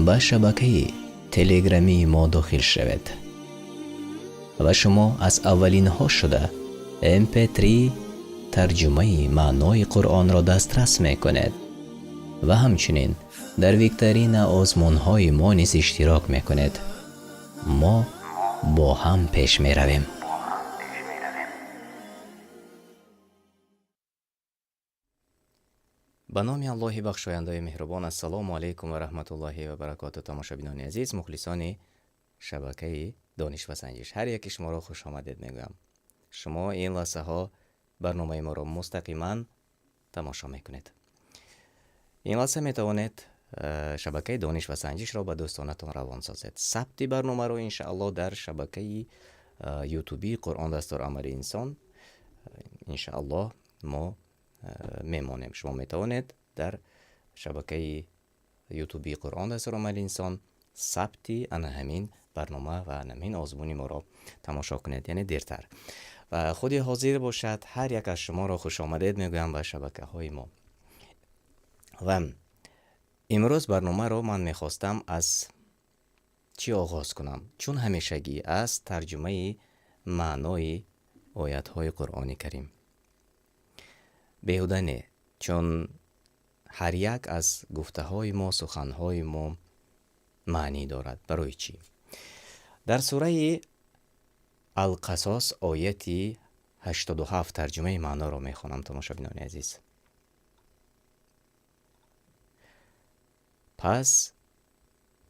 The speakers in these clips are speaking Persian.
به شبکه تلگرامی ما داخل شوید و شما از اولین ها شده MP3 ترجمه معنای قرآن را دسترس می کنید و همچنین در ویکترین آزمون های ما نیز اشتراک می کنید. ما با هم پیش می رویم. به نام الله بخشاینده مهربان. السلام علیکم و رحمت الله و برکاته. تماشابینان عزیز، مخلصان شبکه دانش و سنجش، هر یک شما را خوش آمدید میگویم. شما این لحظه ها برنامه ما را مستقیما تماشا میکنید. این لحظه میتوانید شبکه دانش و سنجش را به دوستانتان روان سازید. ثبت برنامه را انشاءالله در شبکه یوتیوبی قرآن دستور عمل انسان انشاءالله ما میمانیم. شما میتوانید در شبکه یوتیوبی قرآن دستور عمل انسان ثبتی ان همین برنامه و همین آزمونی ما را تماشا کنید، یعنی دیرتر و خودی حاضر باشد. هر یک از شما را خوش آمدید میگویم به شبکه های ما. و امروز برنامه را من میخواستم از چی آغاز کنم؟ چون همیشگی از ترجمه معنای آیت های قرآن کریم. بیهوده نه، چون هر یک از گفته های ما، سخن های ما معنی دارد. برای چی؟ در سوره القصص آیتی 87 ترجمه معنا را میخوانم تماشابینان عزیز. پس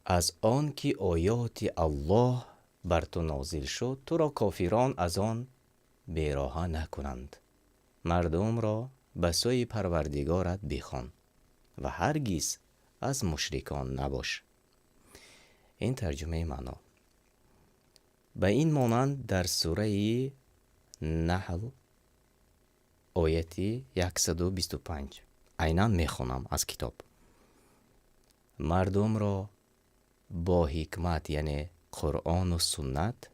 از آن که آیات الله بر تو نازل شد، تو را کافران از آن بیراهه نکنند. مردم را به سوی پروردگارت بخوان و هرگز از مشرکان نباش. این ترجمه معنا. به این مانند در سوره نحل آیتی 125 عیناً میخونم از کتاب. مردم را با حکمت یعنی قرآن و سنت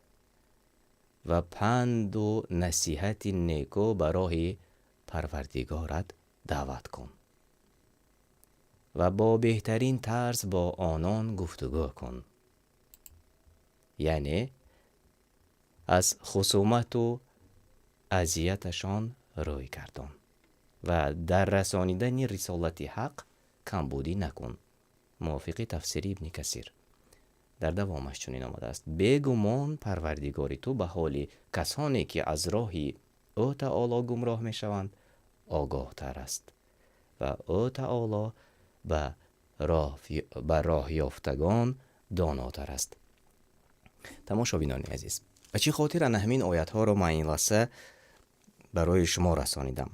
و پند و نصیحت نیکو برای پروردگارت دعوت کن و با بهترین طرز با آنان گفتگو کن، یعنی از خصومت و اذیتشان روی گردان و در رسانیدن رسالت حق کمبودی نکن. موافق تفسیر ابن کثیر. در دوامش چنین آمده است: بیگمان پروردگار تو به حال کسانی که از راهی او تعالی گمراه می شوند آگاه تر است و او تعالی به راه یافتگان داناتر است. تماشابینان عزیز، به چی خاطر همین آیت ها را من این لحظه برای شما رسانیدم؟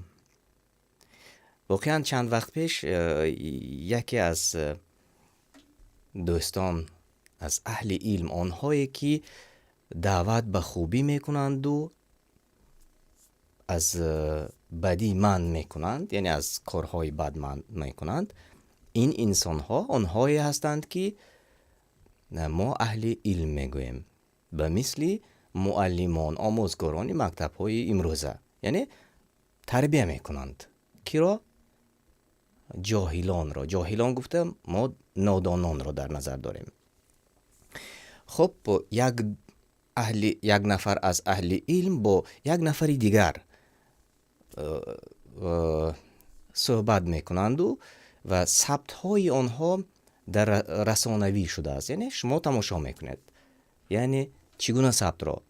واقعا چند وقت پیش یکی از دوستان از اهل علم، آنهایی که دعوت به خوبی میکنند و از بدی من میکنند، یعنی از کارهای بد من میکنند، این انسان ها آنهایی هستند که ما اهل علم میگویم، به مثل معلمان، آموزگاران مکتب های امروزه، یعنی تربیه میکنند کی را؟ جاهلان را. جاهلان گفتم ما نادانان را در نظر داریم. خب یک نفر از اهل علم با یک نفر دیگر صحبت میکنند و ثبت های آنها در رسانوی شده است، یعنی شما تماشا میکنید. یعنی چگونه ثبت را؟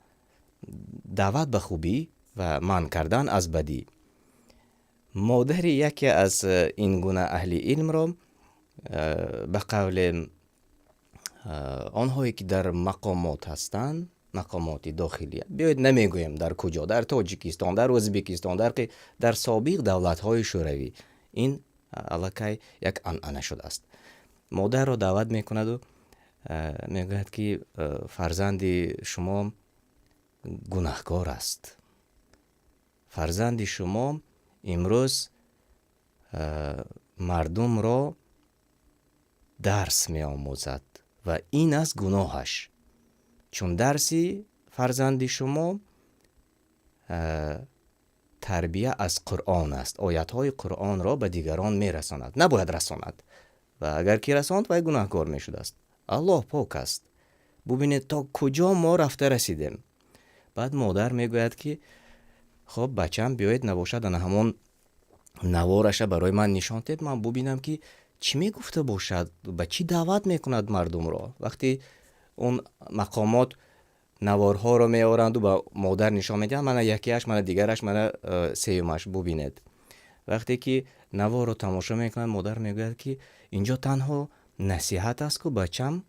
دعوت به خوبی و منع کردن از بدی. مادر یکی از این گونه اهل علم را به قول آنهایی که در مقامات هستند، مقامات داخلی، بیاید نمیگویم در کجا، در تاجیکستان، در ازبکستان، در سابق دولت‌های شوروی، این الکی یک عنعنه شده است. مادر را دعوت میکند و میگوید که فرزند شما گناهکار است. فرزند شما امروز مردم را درس می آموزد و این از گناهش، چون درسی فرزند شما تربیه از قرآن است. آیت های قرآن را به دیگران می رساند. نباید رساند. و اگر کی رساند وی گناهکار می شده است. الله پاک است. ببینید تا کجا ما رفته رسیدیم. بعد مادر میگوید که خب بچم بیاید نباشد همون نوارش برای من نشان دهید من ببینم که چی میگفته باشد، به چی دعوت میکند مردم را. وقتی اون مقامات نوارها رو میآورند و به مادر نشان میدهند، من یکیش، من دیگرش، من سیومش ببینید. وقتی که نوار رو تماشا میکنند مادر میگوید که اینجا تنها نصیحت است که بچم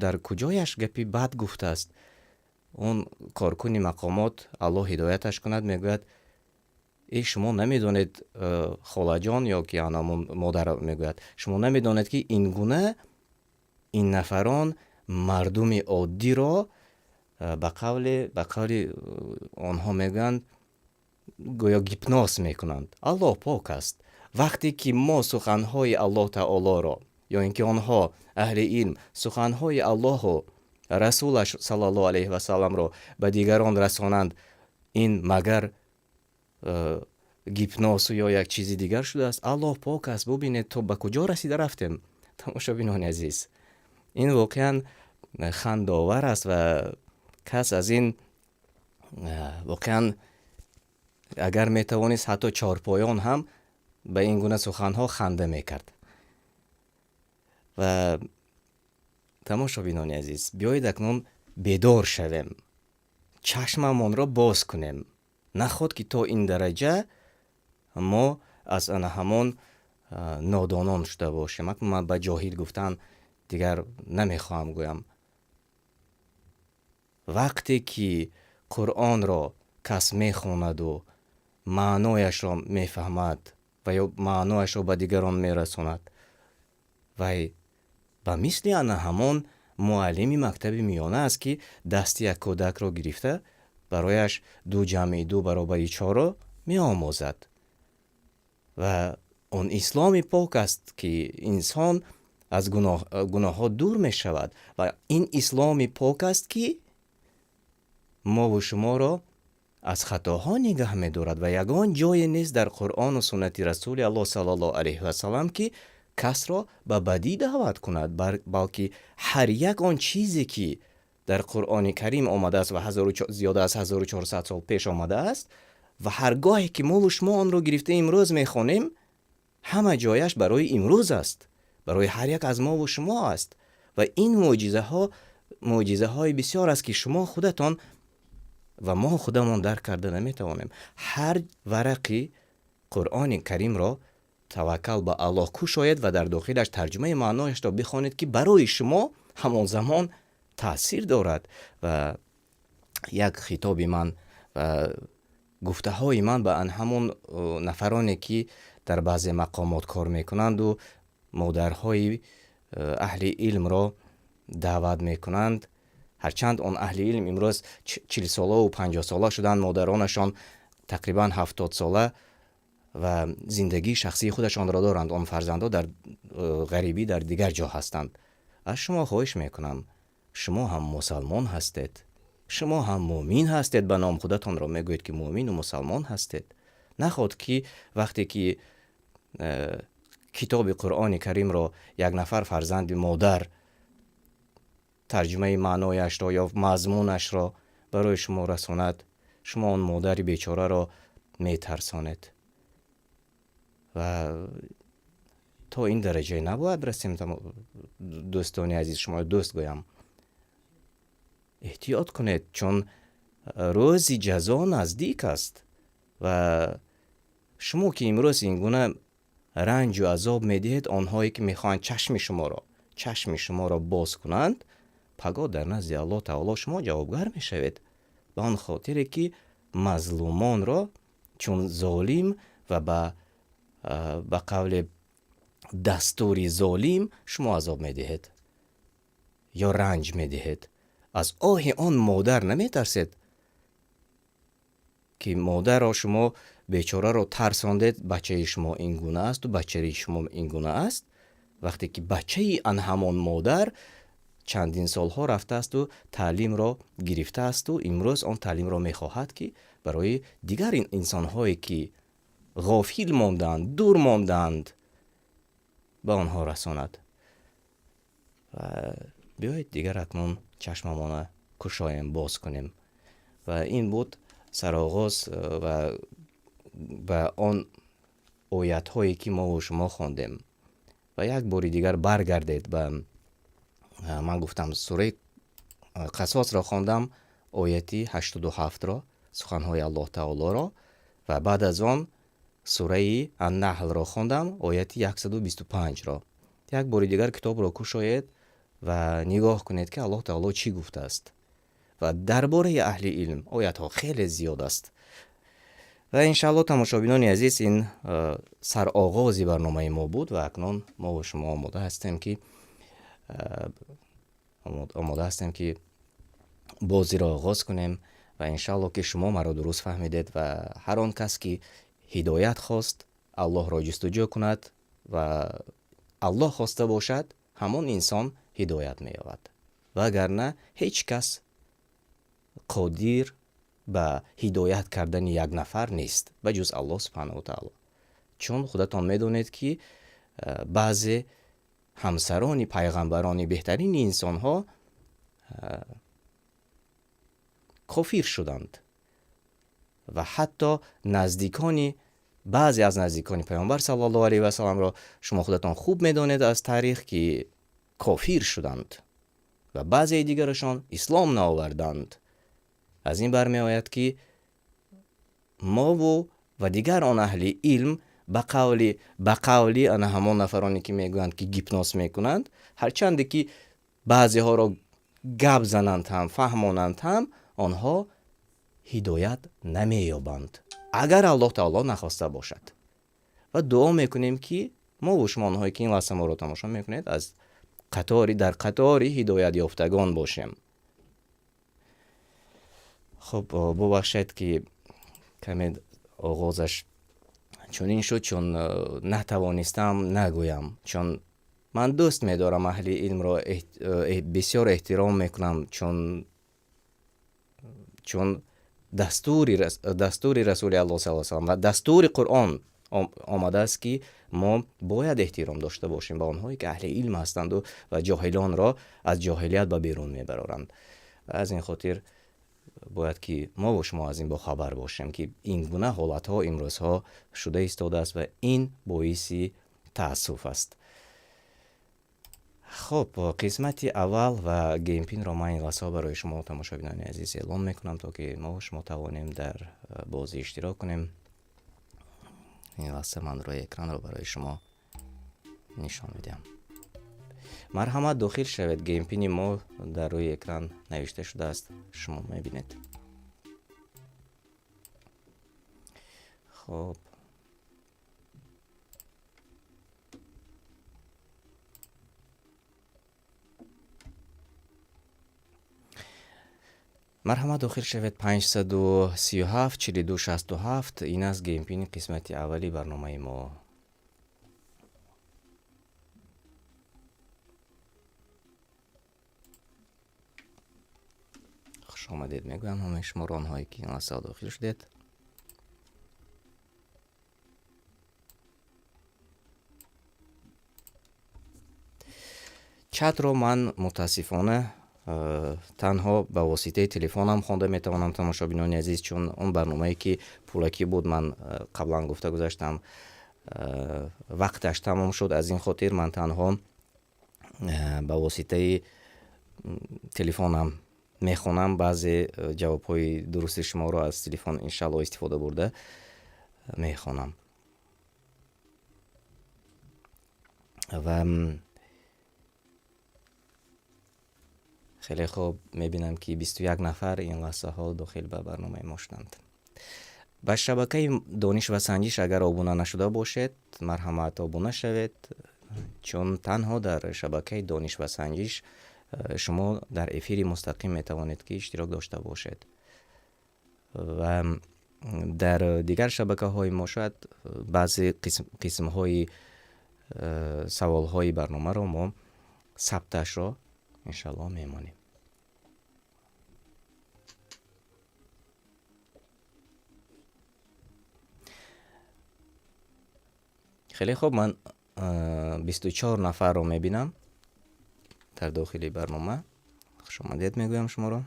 در کجایش گپی بد گفته است. اون کارکنی مقامات الله هدایتش کند میگوید ای شما نمیدونید خاله جان، یا که همون مادر میگوید شما نمیدونید که این گونه این نفران مردم عادی را به قول آنها میگن گویا گیپناس میکنند. الله پاک است. وقتی که ما سخنهای الله تعالی را یا اینکه آنها اهل علم سخنهای الله و رسولش صلی الله علیه و سلم را به دیگران رسانند، این مگر گیپناس یا یک چیزی دیگر شده است؟ الله پاک است. ببینید تو به کجا رسیده رفتیم تماشابینان عزیز. این واقعا خنده‌آور است و کس از این واقعا اگر میتوانست حتی چارپایان هم به این گونه سخنها خنده میکرد. و تماشابینان عزیز بیایید اکنون بیدار شویم، چشممان را باز کنیم، نخواد که تا این درجه ما از همون نادانان شده باشیم. من به جاهل گفتن دیگر نمیخواهم گویم. وقتی که قرآن را کس میخواند و معنایش را میفهمد و یا معنایش را به دیگران میرساند و به مثل همون معلم مکتب میانه است که دست یک کودک را گرفته برایش 2 جمع 2 برابر 4 را می آموزد. و اون اسلام پاک است که انسان از گناه ها دور می شود و این اسلام پاک است که ما و شما را از خطاها نگه می دارد و یگان جای نیست در قرآن و سنت رسول الله صلی الله علیه و سلم که کس را به بدی دعوت کند، بلکه هر یک آن چیزی که در قرآن کریم آمده است و زیاده از 1400 سال پیش آمده است و هرگاهی که ما و شما آن را گرفته امروز میخوانیم، همه جایش برای امروز است، برای هر یک از ما و شما است. و این معجزه های بسیار است که شما خودتان و ما خودمون درک کرده نمیتوانیم. هر ورقی قرآن کریم را توکل به الله کوشاید و در داخلش ترجمه معنایش را بخوانید که برای شما همان زمان تأثیر دارد. و یک خطاب من و گفته های من به همون نفرانی که در بعض مقامات کار میکنند و مادرهای اهل علم را دعوت میکنند، هرچند آن اهل علم امروز 40 ساله و 50 ساله شدند، مادرانشان تقریبا 70 ساله و زندگی شخصی خودشان را دارند، آن فرزندها در غریبی در دیگر جا هستند. از شما خواهش میکنم شما هم مسلمان هستید، شما هم مؤمن هستید، به نام خودتان را میگویید که مؤمن و مسلمان هستید. نخواد که وقتی که کتاب قرآن کریم را یک نفر فرزند مادر ترجمه معنایش را یا مضمونش را برای شما رساند، شما اون مادر بیچاره را میترسانید. و تا این درجه نباید رسیم. دوستانی عزیز، شما دوست گویم احتیاط کنید، چون روز جزا نزدیک است و شما که امروز این گونه رنج و عذاب میدهید آنهایی که میخواهند چشم شما را باز کنند، پگاه در نزد الله تعالی شما جوابگر میشوید. به آن خاطر که مظلومان را چون ظالم و به قول دستور ظالم شما عذاب میدهید یا رنج میدهید. از آه آن مادر نمیترسید که مادر را شما بیچاره را ترساندید بچه شما این گونه است و بچه شما این گونه است، وقتی که بچه آن همان مادر چندین سالها رفته است و تعلیم را گرفته است و امروز آن تعلیم را میخواهد که برای دیگر این انسانهایی که غافل ماندند، دور ماندند، به آنها رساند. و بیایید دیگر اکنون چشممان کشایم باز کنیم. و این بود سرآغاز و آن آیت هایی که ما و شما خواندیم. و یک باری دیگر برگردید به من گفتم سوره قصص را خواندم، آیتی 87 را، سخنهای الله تعالی را، و بعد از آن سوره النحل را خواندم، آیتی 125 را. یک باری دیگر کتاب را کشایید و نگاه کنید که الله تعالی چی گفته است. و درباره اهل علم آیت ها خیلی زیاد است. و انشاءالله تماشابینان عزیز، این سرآغازی برنامه ما بود و اکنون ما و شما آماده هستیم که بازی را آغاز کنیم. و انشاءالله که شما مرا درست فهمیدید و هر آن کس که هدایت خواست الله را جستجو کند و الله خواسته باشد همون انسان هدایت می یابد. و اگر نه هیچ کس قادر به هدایت کردن یک نفر نیست به جز الله سبحانه و تعالی. چون خودتان میدونید که بعضی همسران پیغمبران بهترین انسان ها کافر شدند و حتی بعضی از نزدیکان پیامبر صلی الله علیه و سلم را شما خودتان خوب میدانید از تاریخ که کافر شدند و بعضی دیگرشان اسلام نآوردند. از این برمی آید که ما و دیگر آن اهل علم به قولی آن همان نفرانی که میگویند که گیپنوس میکنند، هرچند که بعضی ها را گپ زنند هم فهمانند هم، آنها هدایت نمییابند اگر الله تعالی نخواسته باشد. و دعا میکنیم که ما و شما آنهایی که این لحظه ما را تماشا میکنید از در قطار هدایت یافتگان باشیم. خب ببخشید که کمی آغازش چون شد، چون نتوانستم نگویم، چون من دوست میدارم اهل علم را بسیار احترام میکنم، چون دستور رسول الله صلی الله علیه و سلم و دستور قرآن آمده است که ما باید احترام داشته باشیم به آنهایی که اهل علم هستند و جاهلان را از جاهلیت به بیرون میبرند. از این خاطر باید که ما و شما از این با خبر باشیم که این گونه حالت ها امروز ها شده ایستاده است و این باعث تاسف است. خب قسمت اول و گیم پین را من این لحظه برای شما تماشابینان عزیز اعلام میکنم تا که ما و شما توانیم در بازی اشتراک کنیم. این لحظه من روی اکران را برای شما نشان میدم. مرحمت داخل شوید، گیم پین ما در روی اکران نوشته شده است، شما میبینید. خب مرحمت داخل شوید 537 42 67. این از گیم پین قسمت اولی برنامه ما. خوش آمدید میگویم همه شما را آنهایی که این لحظه داخل شدید. چت رو من متاسفانه تنها به واسطه تلفنم خوانده میتوانم تماشابینان عزیز، چون اون برنامه‌ای که پولکی بود من قبلا گفته گذاشتم وقتش تمام شد. از این خاطر من تنها به واسطه تلفنم میخونم. بعضی جوابهای درست شما رو از تلفن انشالله استفاده برده میخونم. و خیلی خوب میبینم که 21 نفر این لحظه ها داخل به برنامه ما شدند. به شبکه دانش و سنجش اگر آبونه نشده باشید مرحمت آبونه شوید، چون تنها در شبکه دانش و سنجش شما در افیر مستقیم میتوانید که اشتراک داشته باشید و در دیگر شبکه های ما شاید بعضی قسم های سوال های برنامه رو ما ثبتش را انشالله میمانیم. خیلی خوب، من 24 نفر رو میبینم در داخل برنامه. خوش آمدید میگویم شما رو.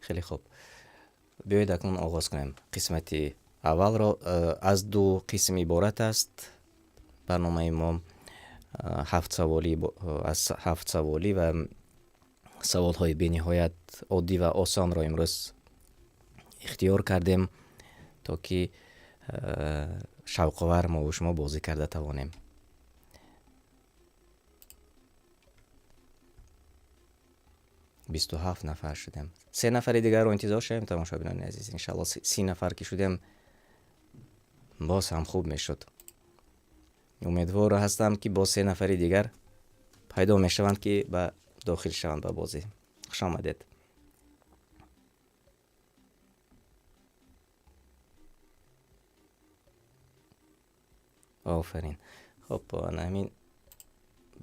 خیلی خوب، بیایید اکنون آغاز کنیم. قسمت اول را از دو قسم عبارت است. برنامه ما 7 سوالی از 7 سوالی و سوال های به نهایت عادی و آسان را امروز اختیار کردیم تا که شوق‌آور ما و شما بازی کرده توانیم. بیست و هفت نفر شدیم. 3 نفر دیگر رو انتظار شدیم تماشاگران عزیز. انشالله 30 نفر که شدیم باز هم خوب میشد. امیدوار هستم که با 3 نفر دیگر پیدا میشوند که به داخل شوند به بازی. خوش آمدید. آفرین. خب همین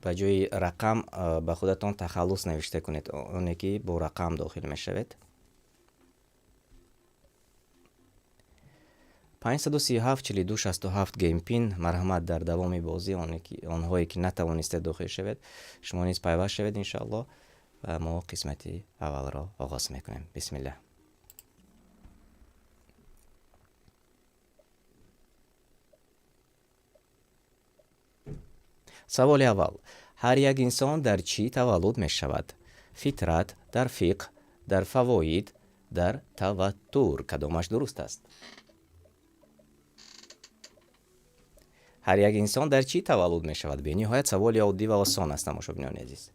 به جای رقم به خودتان تخلص نوشته کنید، اونی که با رقم داخل می شود. 537 42 67 گیم پین. مرحمت در دوام بازی آنهایی که نتوانسته داخل شود شما نیز پیوست شود انشاءالله و ما قسمت اول را آغاز میکنیم. بسم الله. سوال اول: هر یک انسان در چی تولد می شود؟ فطرت، در فقه، در فواید، در تواتر. کدامش درست است؟ هر یک انسان در چی تولد می شود؟ به نهایت سوال عادی و آسان است تماشاگران عزیز.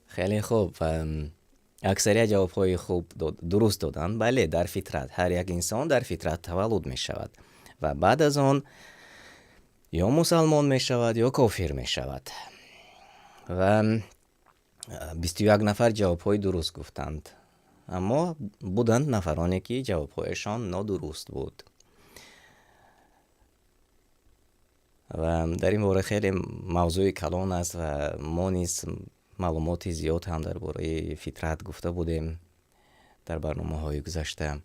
خیلی خوب، اکثریت جواب‌های خوب درست دادن. بله، در فطرت. هر یک انسان در فطرت تولد می شود و بعد از آن یا مسلمان می شود یا کافر می شود. و 21 نفر جواب‌های درست گفتند، اما بودند نفرانی که جواب‌هایشان نادرست بود. و در این باره خیلی موضوع کلان است و ما نیز معلومات زیاد هم درباره فطرت گفته بودیم در برنامه‌های گذشته.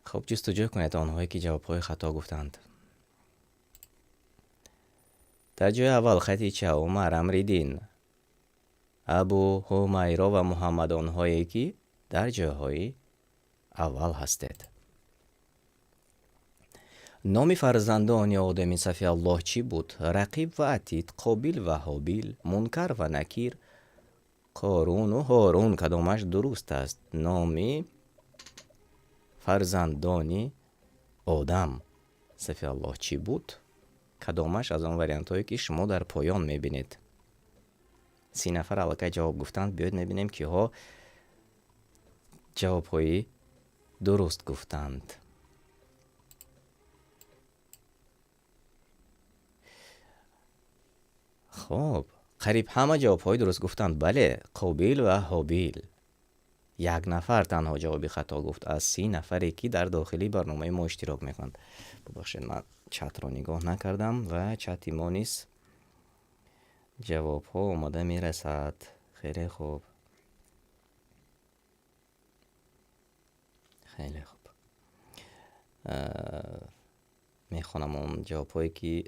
خب جستجو کنید آنهایی که جواب‌های خطا گفتند. در جای اول خدیجه، عمر، امرالدین، ابو همیرا و محمد آنهایی که در جاهای اول هستید. نام فرزندان آدم صفی الله چی بود؟ رقیب و عتید، قابیل و حابیل، منکر و نکیر، قارون و هارون. کدامش درست است؟ نام فرزندان آدم صفی الله چی بود؟ کدامش از آن وریانت هایی که شما در پایان میبینید؟ 30 نفر الکی جواب گفتند. بیاید میبینیم که ها جواب هایی درست گفتند. خب قریب همه جواب های درست گفتند. بله، قابیل و حابیل. 1 نفر تنها جوابی خطا گفت از 30 نفری که در داخلی برنامه ما اشتراک میکنند. ببخشید من چت رو نگاه نکردم و چت ما نیست. جواب ها اومده میرسد. خیلی خوب، خیلی خوب. میخونم اون جواب هایی که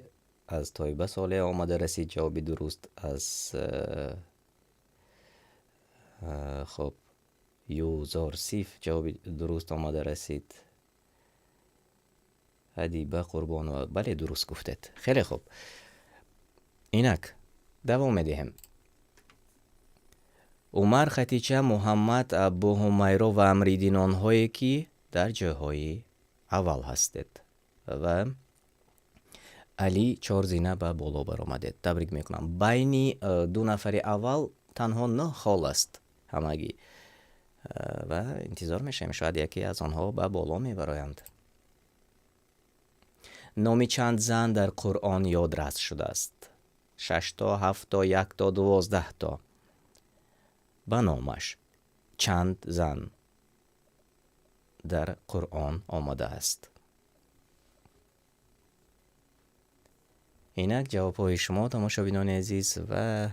از طایبه صالح آمده رسید. جوابی درست از خب یوزار سیف جوابی درست آمده رسید. ادیبه قربان و بله درست گفتید. خیلی خوب، اینک دوام دهیم. عمر، خدیجه، محمد، ابو همیرا و امرالدین آنهایی که در جاهای اول هستید و علی 4 زینه به بالا برآمدید. تبریک میکنم. بین 2 نفر اول تنها 9 خال است همگی و انتظار میشیم شاید یکی از آنها به بالا میبرایند. نام چند زن در قرآن یادداشت شده است؟ 6 تا 7 تا 1 تا 12 تا به نامش چند زن در قرآن آمده است؟ اینک جوابهای شما تماشابینان عزیز و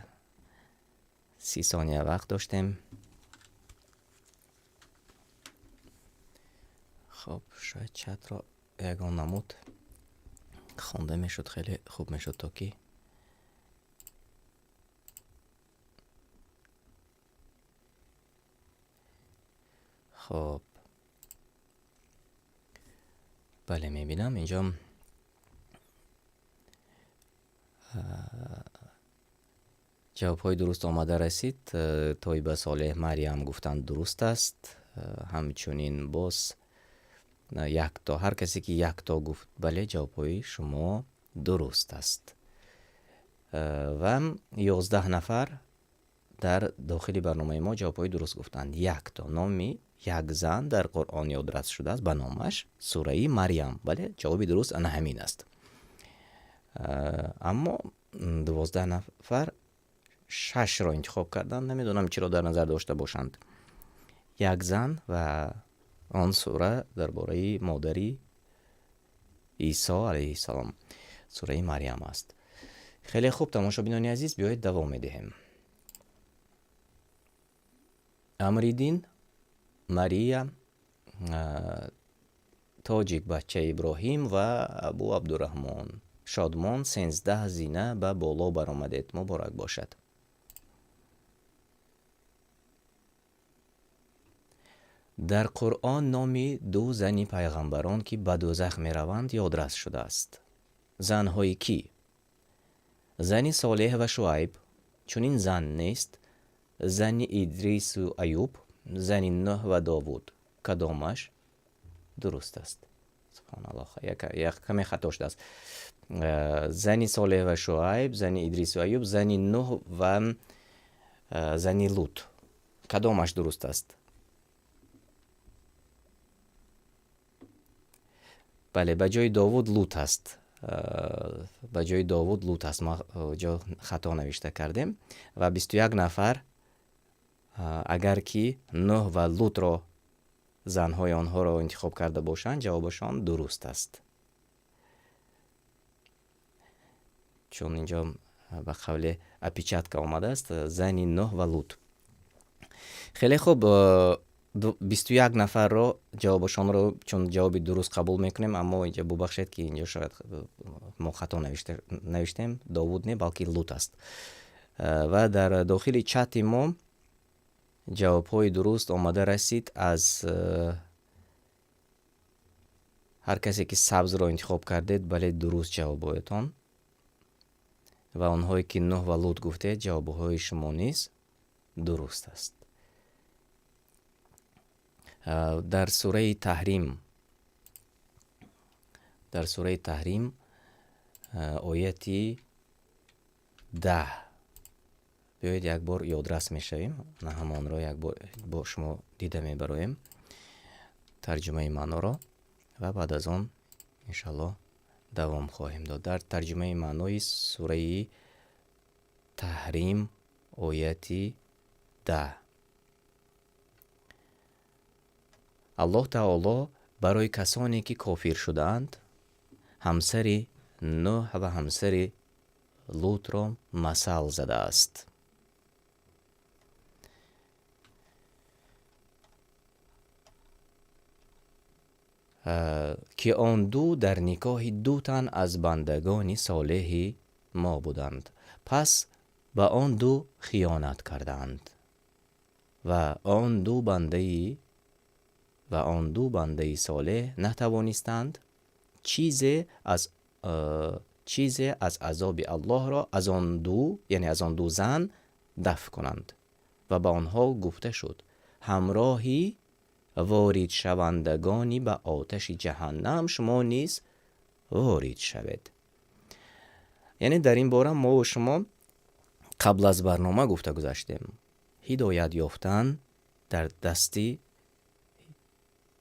30 ثانیه وقت داشتیم. خب شاید چت را یگان نمود خوانده میشد، خیلی خوب میشد تا که خب بله میبینم اینجا جواب های درست آمده رسید. طیبه صالح مریم گفتند درست است. همچنین باز 1 تا، هر کسی که 1 تا گفت بله جواب های شما درست است. و 11 نفر در داخل برنامه ما جواب های درست گفتند. 1 تا نامی یک زن در قرآن یادداشت شده است به نامش سوره مریم. بله جواب درست آن همین است. اما 12 نفر 6 را انتخاب کردند. نمیدونم چرا در نظر داشته باشند. یک زن و آن سوره درباره مادری عیسی علیه السلام سوره مریم است. خیلی خوب تماشابینان عزیز، بیایید دوام میدهیم. امریدین مریم تاجیک بچه ابراهیم و ابو عبدالرحمن شادمان 13 زینه به بالا برآمدید. مبارک باشد. در قرآن نام 2 زنی پیغمبران که به دوزخ می روند یادداشت شده است. زنهای کی؟ زنی صالح و شعیب چون این زن نیست. زنی ادریس و ایوب، زنی نوح و داوود کدامش درست است؟ سبحان الله، یک کمی خطا شده است. زنی صالح و شعیب، زنی ادریس و ایوب، زنی نوح و زنی لوط کدامش درست است؟ بله به جای داوود لوط است. به جای داوود لوط است. ما جا خطا نوشته کردیم. و 21 نفر اگر که نوح و لوط را زنهای آنها را انتخاب کرده باشند جوابشان درست است. چون اینجا به قول اپیچتکا آمده است زنی نوح و لوط. خیلی خوب، 21 نفر را جوابشان را چون جوابی درست قبول میکنیم، اما اینجا ببخشید که اینجا شاید ما خطا نوشتیم. داوود نه بلکه لوط است. و در داخل چت ما جواب های درست آمده رسید از هر کسی که سبز را انتخاب کردید. بله درست جوابایتان. و آنهایی که نوح و لوط گفته جوابهای شما نیز درست است. در سوره تحریم آیتی 10 بیایید یک بار یادرس میشویم. نه همان را یک بار با شما دیده میبرایم ترجمه معنا را و بعد از آن انشالله دوام خواهیم داد. در ترجمه معنای سوره تحریم آیتی 10 الله تعالی برای کسانی که کافر شدند همسر نوح و همسر لوط را مثل زده است. که آن دو در نکاح 2 تن از بندگان صالح ما بودند، پس به آن دو خیانت کردند و آن دو بنده صالح نتوانستند چیزی از عذاب الله را از آن دو، یعنی از آن دو زن دفع کنند و به آنها گفته شد همراهی وارد شوندگانی به آتش جهنم شما نیز وارد شوید. یعنی در این باره ما و شما قبل از برنامه گفته گذاشتیم هدایت یافتن در دستی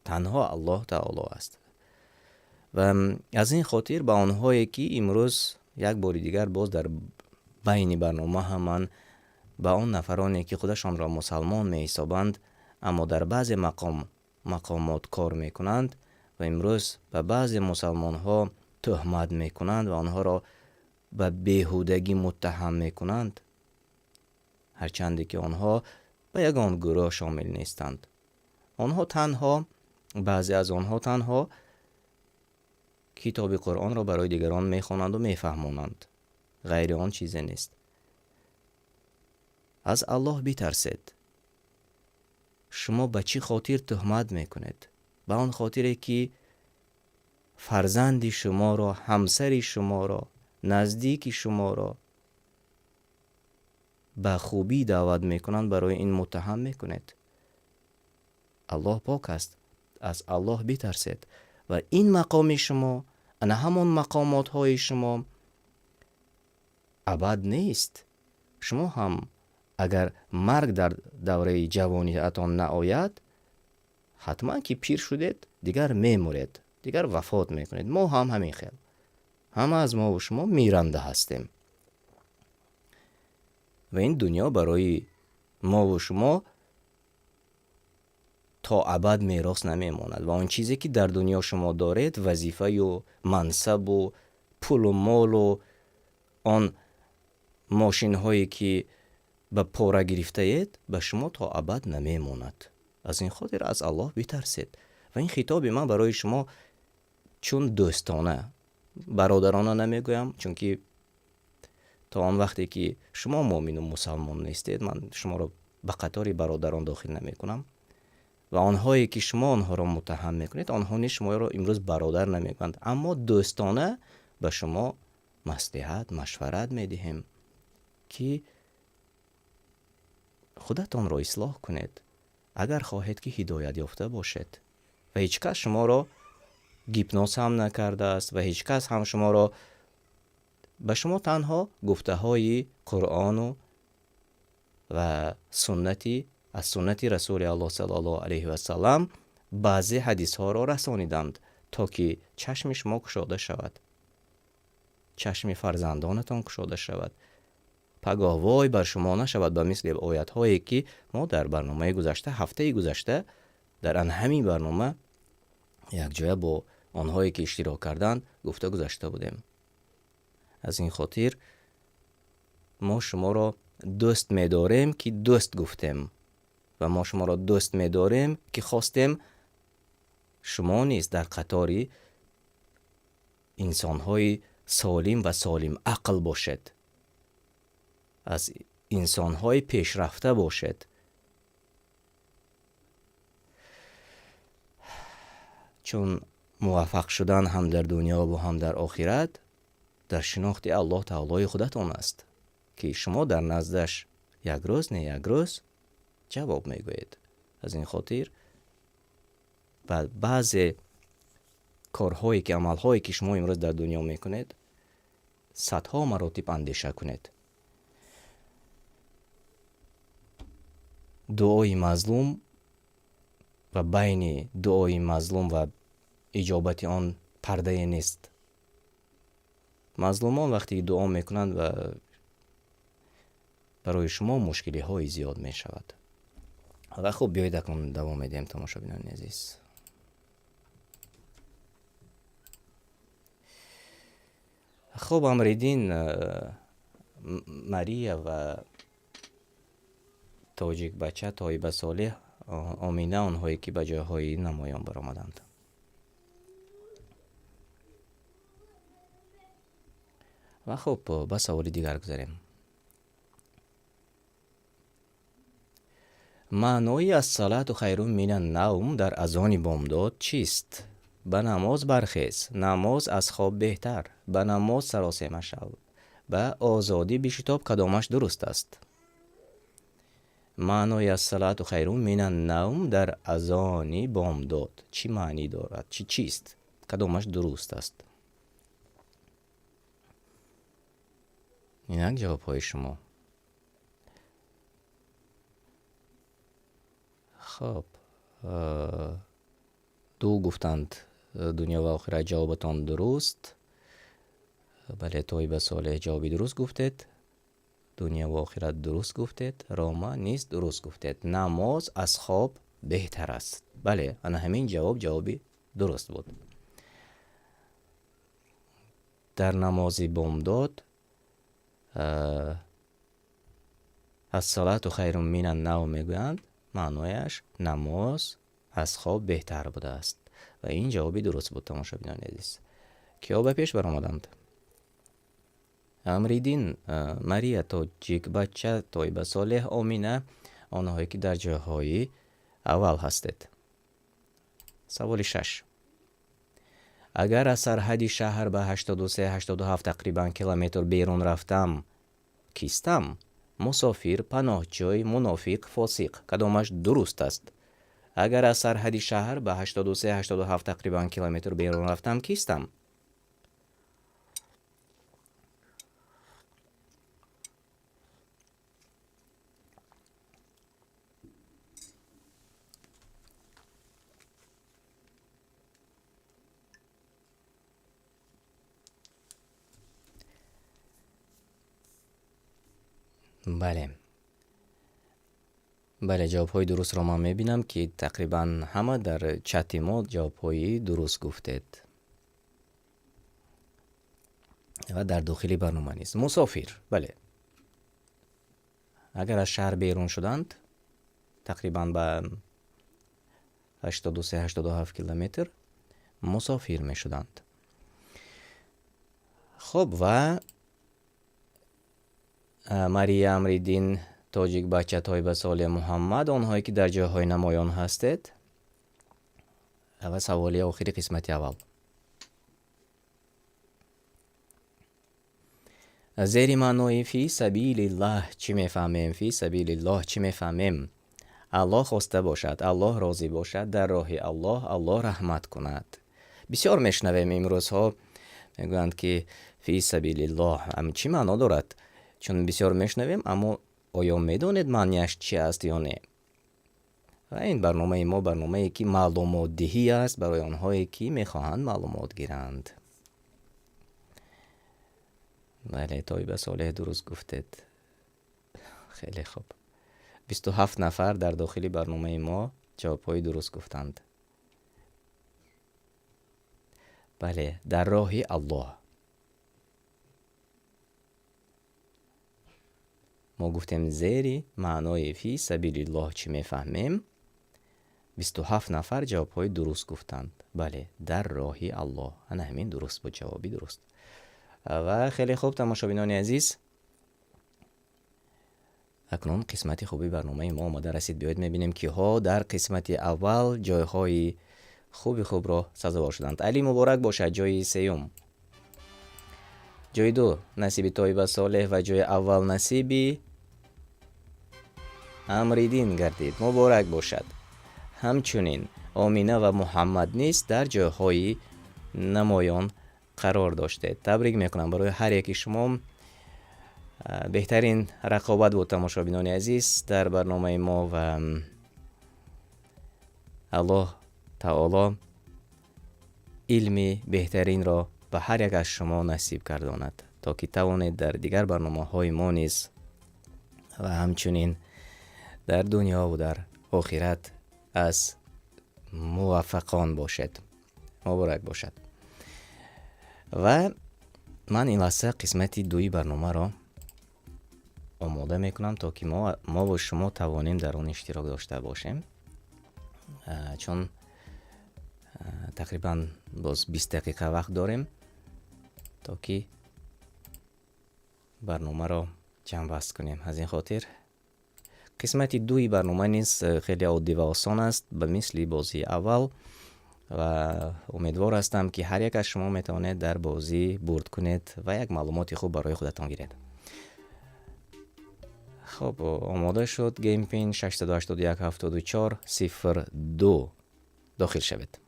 تنها الله تعالی است و از این خاطر به آنهایی که امروز یک بار دیگر باز در بین برنامه هم من به آن نفرانی که خودشان را مسلمان می حسابند اما در بعض مقامات کار می کنند و امروز به بعض مسلمان ها تهمت می کنند و آنها را به بیهودگی متهم می کنند، هرچند که آنها به یگان گروه شامل نیستند. بعضی از آنها تنها کتاب قرآن را برای دیگران می خوانند و می فهمانند، غیر آن چیزی نیست. از الله بترسید. شما به چی خاطر تهمت میکنید؟ به آن خاطره که فرزند شما را، همسر شما را، نزدیک شما را به خوبی دعوت میکنند، برای این متهم میکنید. الله پاک است. از الله بترسید و این مقام شما، همون مقامات های شما ابد نیست. شما هم اگر مرگ در دوره جوانی اتان نآید، حتما که پیر شدید دیگر میمورید، دیگر وفات میکنید. ما هم همین خیل، همه از ما و شما میرنده هستیم و این دنیا برای ما و شما تا ابد میراث نمیماند و آن چیزی که در دنیا شما دارید، وظیفه و منصب و پول و مال و آن ماشین هایی که به پاره گرفته اید، به شما تا ابد نمیماند. از این خاطر از الله بترسید. و این خطاب من برای شما چون دوستانه، برادرانه نمیگویم، چون که تا آن وقتی که شما مؤمن و مسلمان نیستید من شما را به قطار برادران داخل نمی کنم و آنهایی که شما آنها را متهم میکنید، آنها نیز شما را امروز برادر نمی کنند، اما دوستانه به شما مصلحت مشورت میدهیم که خودتان را اصلاح کنید اگر خواهید که هدایت یافته باشید. و هیچ کس شما را گیپنوز هم نکرده است و هیچ کس هم شما را، به شما تنها گفته های قرآن و سنتی از سنت رسول الله صلی الله علیه و سلم بعضی حدیث ها را رسانیدند تا که چشم شما گشاده شود، چشم فرزندانتان گشاده شود، پگاه وای بر شما نشود به مثل آیت هایی که ما در برنامه گذشته، هفته گذشته در همین برنامه یک جای با آنهایی که اشتراک کردند گفته گذشته بودیم. از این خاطر ما شما را دوست می‌داریم که دوست گفتیم و ما شما را دوست می‌داریم که خواستیم شما نیز در قطار انسان‌های سالم و سالم عقل باشد، از انسان‌های پیشرفته باشد، چون موفق شدن هم در دنیا و هم در آخرت در شناخت الله تعالی خودتان است که شما در نزدش یک روز نه یک روز جواب میگویید. از این خاطر بعض کارهایی که عملهایی که شما امروز در دنیا میکنید صدها مراتب اندیشه کنید. دعای مظلوم و بین دعای مظلوم و اجابت آن پرده نیست. مظلومان وقتی دعا میکنند و برای شما مشکلی های زیاد می شود. و خب بیایید اکنون دوام میدیم تماشاگران عزیز. خب امریدین ماریا و تاجیک بچه طایبه صالح آمینه آنهایی که به جاهای نمایان برآمدند. و خب به سوال دیگر گذاریم. معنای از صلات خیر من النوم در اذان بامداد چیست؟ به نماز برخیز، نماز از خواب بهتر، به نماز سراسیمه شو، به آزادی بشتاب کدامش درست است؟ معنای از صلات خیر من النوم در اذان بامداد چی معنی دارد؟ چیست؟ کدامش درست است؟ اینک جواب های شما. خب دو گفتند دنیا و آخرت جوابتان درست. بله طایبه صالح جوابی درست گفتید. دنیا و آخرت درست گفتید، راما نیست درست گفتید. نماز از خواب بهتر است. بله، انا همین جوابی درست بود. در نمازی بامداد الصلاة خیر من النوم میگویند، معنایش نماز از خواب بهتر بوده است و این جوابی درست بود. تماشاگران عزیز کیا به پیش برآمدند؟ امریدین، ماریا توجیک، بچه طیبه، صالح، آمینه، آنهایی که در جاهای اول هستید. سوال 6. اگر از سرحد شهر به 83-87 تقریبا کیلومتر بیرون رفتم کیستم؟ مسافر، پناهجوی، منافق، فاسق. کدامش درست است؟ اگر از سرحد شهر به 83-87 تقریبا کیلومتر بیرون رفتم کیستم؟ بله جواب های درست را من میبینم که تقریبا همه در چت ما جواب های درست گفتید و در داخلی برنامه نیست. مسافر، بله، اگر از شهر بیرون شدند تقریبا به 83-87 کیلومتر مسافر می شدند. خب و ماریا، امریدین، تاجیک، بچه طیبه، صالح، محمد، آنهایی که در جاهای نمایان هستید. و سوالی آخری قسمت اول. زیر معنای فی سبیل الله چی میفهمیم؟ فی سبیل الله چی میفهمیم؟ الله خواسته باشد، الله راضی باشد، در راه الله، الله رحمت کند. بسیار میشنویم امروز ها میگویند که فی سبیل الله هم چی معنا دارد؟ چون بسیار میشنویم، اما آیا میدونید معنیش چی است یا نه؟ و این برنامه ما برنامه که معلومات دهی است برای آنهایی که میخواهند معلومات گیرند. بله، طیبه، صالح درست گفتید. خیلی خوب. 27 نفر در داخل برنامه ما جوابهای درست گفتند. بله، در راه الله. ما گفتیم زیری معنای فی سبیل الله چی میفهمیم؟ 27 نفر جوابهای درست گفتند. بله، در راه الله. انا همین درست بود، جوابی درست. و خیلی خوب تماشاگران عزیز، اکنون قسمت خوبی برنامه ما آماده رسید. بیایید میبینیم که ها در قسمت اول جایهای خوب را سزاوار شدند. علی مبارک باشد جای سیوم. جای دو نصیب طیبه، صالح و جای اول نصیبی امریدین گردید. مبارک باشد. همچنین آمینه و محمد نیست در جایهای نمایان قرار داشته. تبریک میکنم برای هر یکی شما. بهترین رقابت بود تماشاگران عزیز در برنامه ما و الله تعالی علم بهترین را به هر یک از شما نصیب گرداند تا که توانید در دیگر برنامه های ما نیز و همچنین در دنیا و در آخرت از موفقان باشد. مبارک باشد. و من این لحظه قسمت دوی برنامه را آماده میکنم تا که ما و شما توانیم در آن اشتراک داشته باشیم، چون تقریبا باز 20 دقیقه وقت داریم تا که برنامه را جمع بست کنیم. از این خاطر قسمت دوی برنامه نیست خیلی عادی و آسان است به مثل بازی اول و امیدوار هستم که هر یک از شما میتواند در بازی برد کنید و یک معلومات خوب برای خودتان گیرید. خب آماده شد. گیم پین 681 74 02 داخل شوید.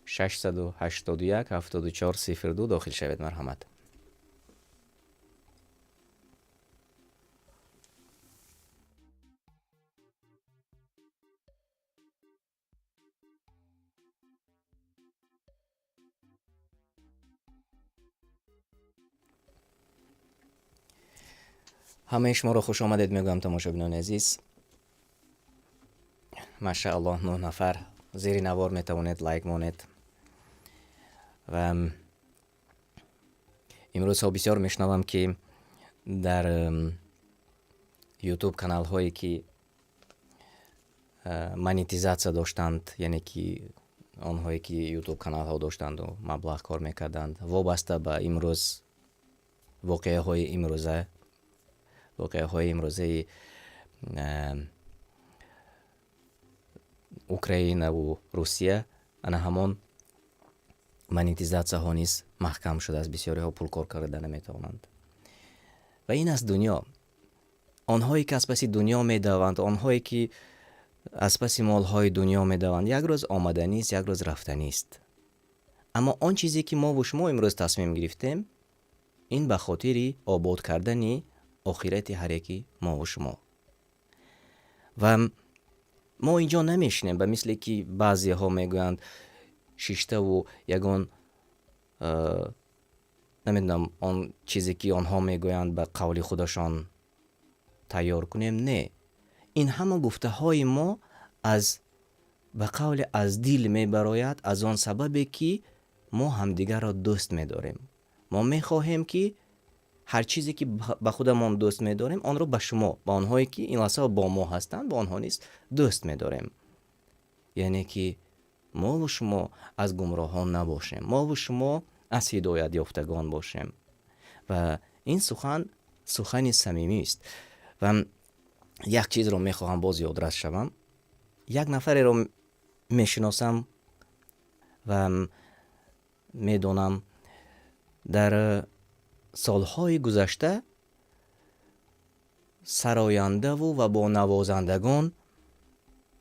ششصد و هشتاد و یک 74 02 داخل شوید. مرحمت. همه شما رو خوش آمدید میگم تماشاگران عزیز. ماشاءالله 9 نفر زیر نوار میتوانید لایک مونید و امروز ها بسیار میشنوم که در یوتیوب کانال هایی که مانیتیزاسیا داشتند، یعنی که آنهایی که یوتیوب کانال ها داشتند و مبلغ کار میکردند وابسته به امروز واقعه های امروزه اوکراین و روسیه، انا همون مانیتیزاسیا ها نیز محکم شده است. بسیاری ها پول کار کرده نمیتوانند و این از دنیا. آنهایی که از پس دنیا میدوند، آنهایی که از پس مال های دنیا میدوند، یک روز آمدنی است، یک روز رفتنی است. اما آن چیزی که ما و شما امروز تصمیم گرفتیم، این به خاطر آباد کردن آخرت هر یکی ما و شما. و ما اینجا نمیشنیم به مثل که بعضی ها میگویند شیشته و یگان نمیدونم آن چیزی که آنها میگویند به قول خودشان تیار کنیم. نه، این همه گفته های ما از به قول از دل میبراید، از آن سببی که ما همدیگر را دوست میداریم. ما میخواهیم که هر چیزی که به خودمون دوست میداریم آن رو به شما، به آنهایی که این لحظه با ما هستند، به آنها نیز دوست میداریم. یعنی که ما و شما از گمراهان نباشیم، ما و شما از هدایت یافتگان باشیم. و این سخن صمیمی است. و یک چیز رو میخواهم باز یادرس شوم. یک نفر رو میشناسم و میدونم در سالهای گذشته سراینده و با نوازندگان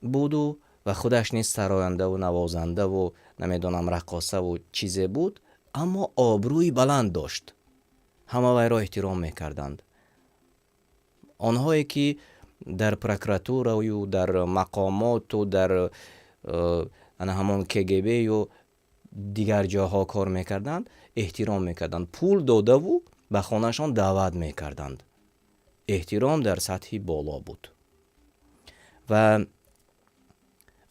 بود و خودش نیست سراینده و نوازنده و نمیدونم رقاصه و چیزی بود، اما آبروی بلند داشت. همه وی را احترام میکردند. آنهایی که در پروکراتور و در مقامات و در همون KGB و دیگر جاها کار میکردند احترام میکردند. پول داده و به خانهشان دعوت میکردند. احترام در سطح بالا بود. و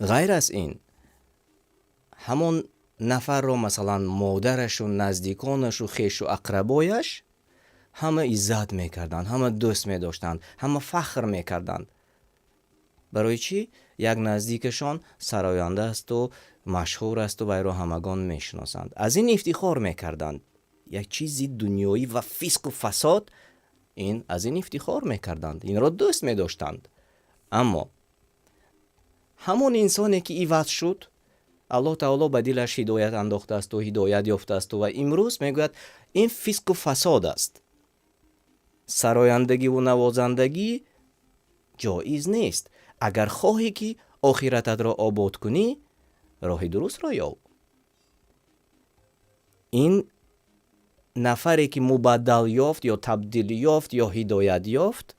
غیر از این همون نفر رو مثلا مادرش و نزدیکانش و خویش و اقربایش همه عزت میکردند، همه دوست میداشتند، همه فخر میکردند. برای چی؟ یک نزدیکشان سراینده است و مشهور است و وی را همگان میشناسند. از این افتخار میکردند. یک چیزی دنیایی و فسق و فساد، این از این افتخار میکردند، این را دوست میداشتند. اما همون انسانی که عوض شد، الله تعالی به دلش هدایت انداخته است و هدایت یافته است و امروز میگوید این فسق و فساد است. سرایندگی و نوازندگی جایز نیست. اگر خواهی که آخرتت را آباد کنی، راه درست را یاب. این نفری که مبدل یافت یا تبدیل یافت یا هدایت یافت،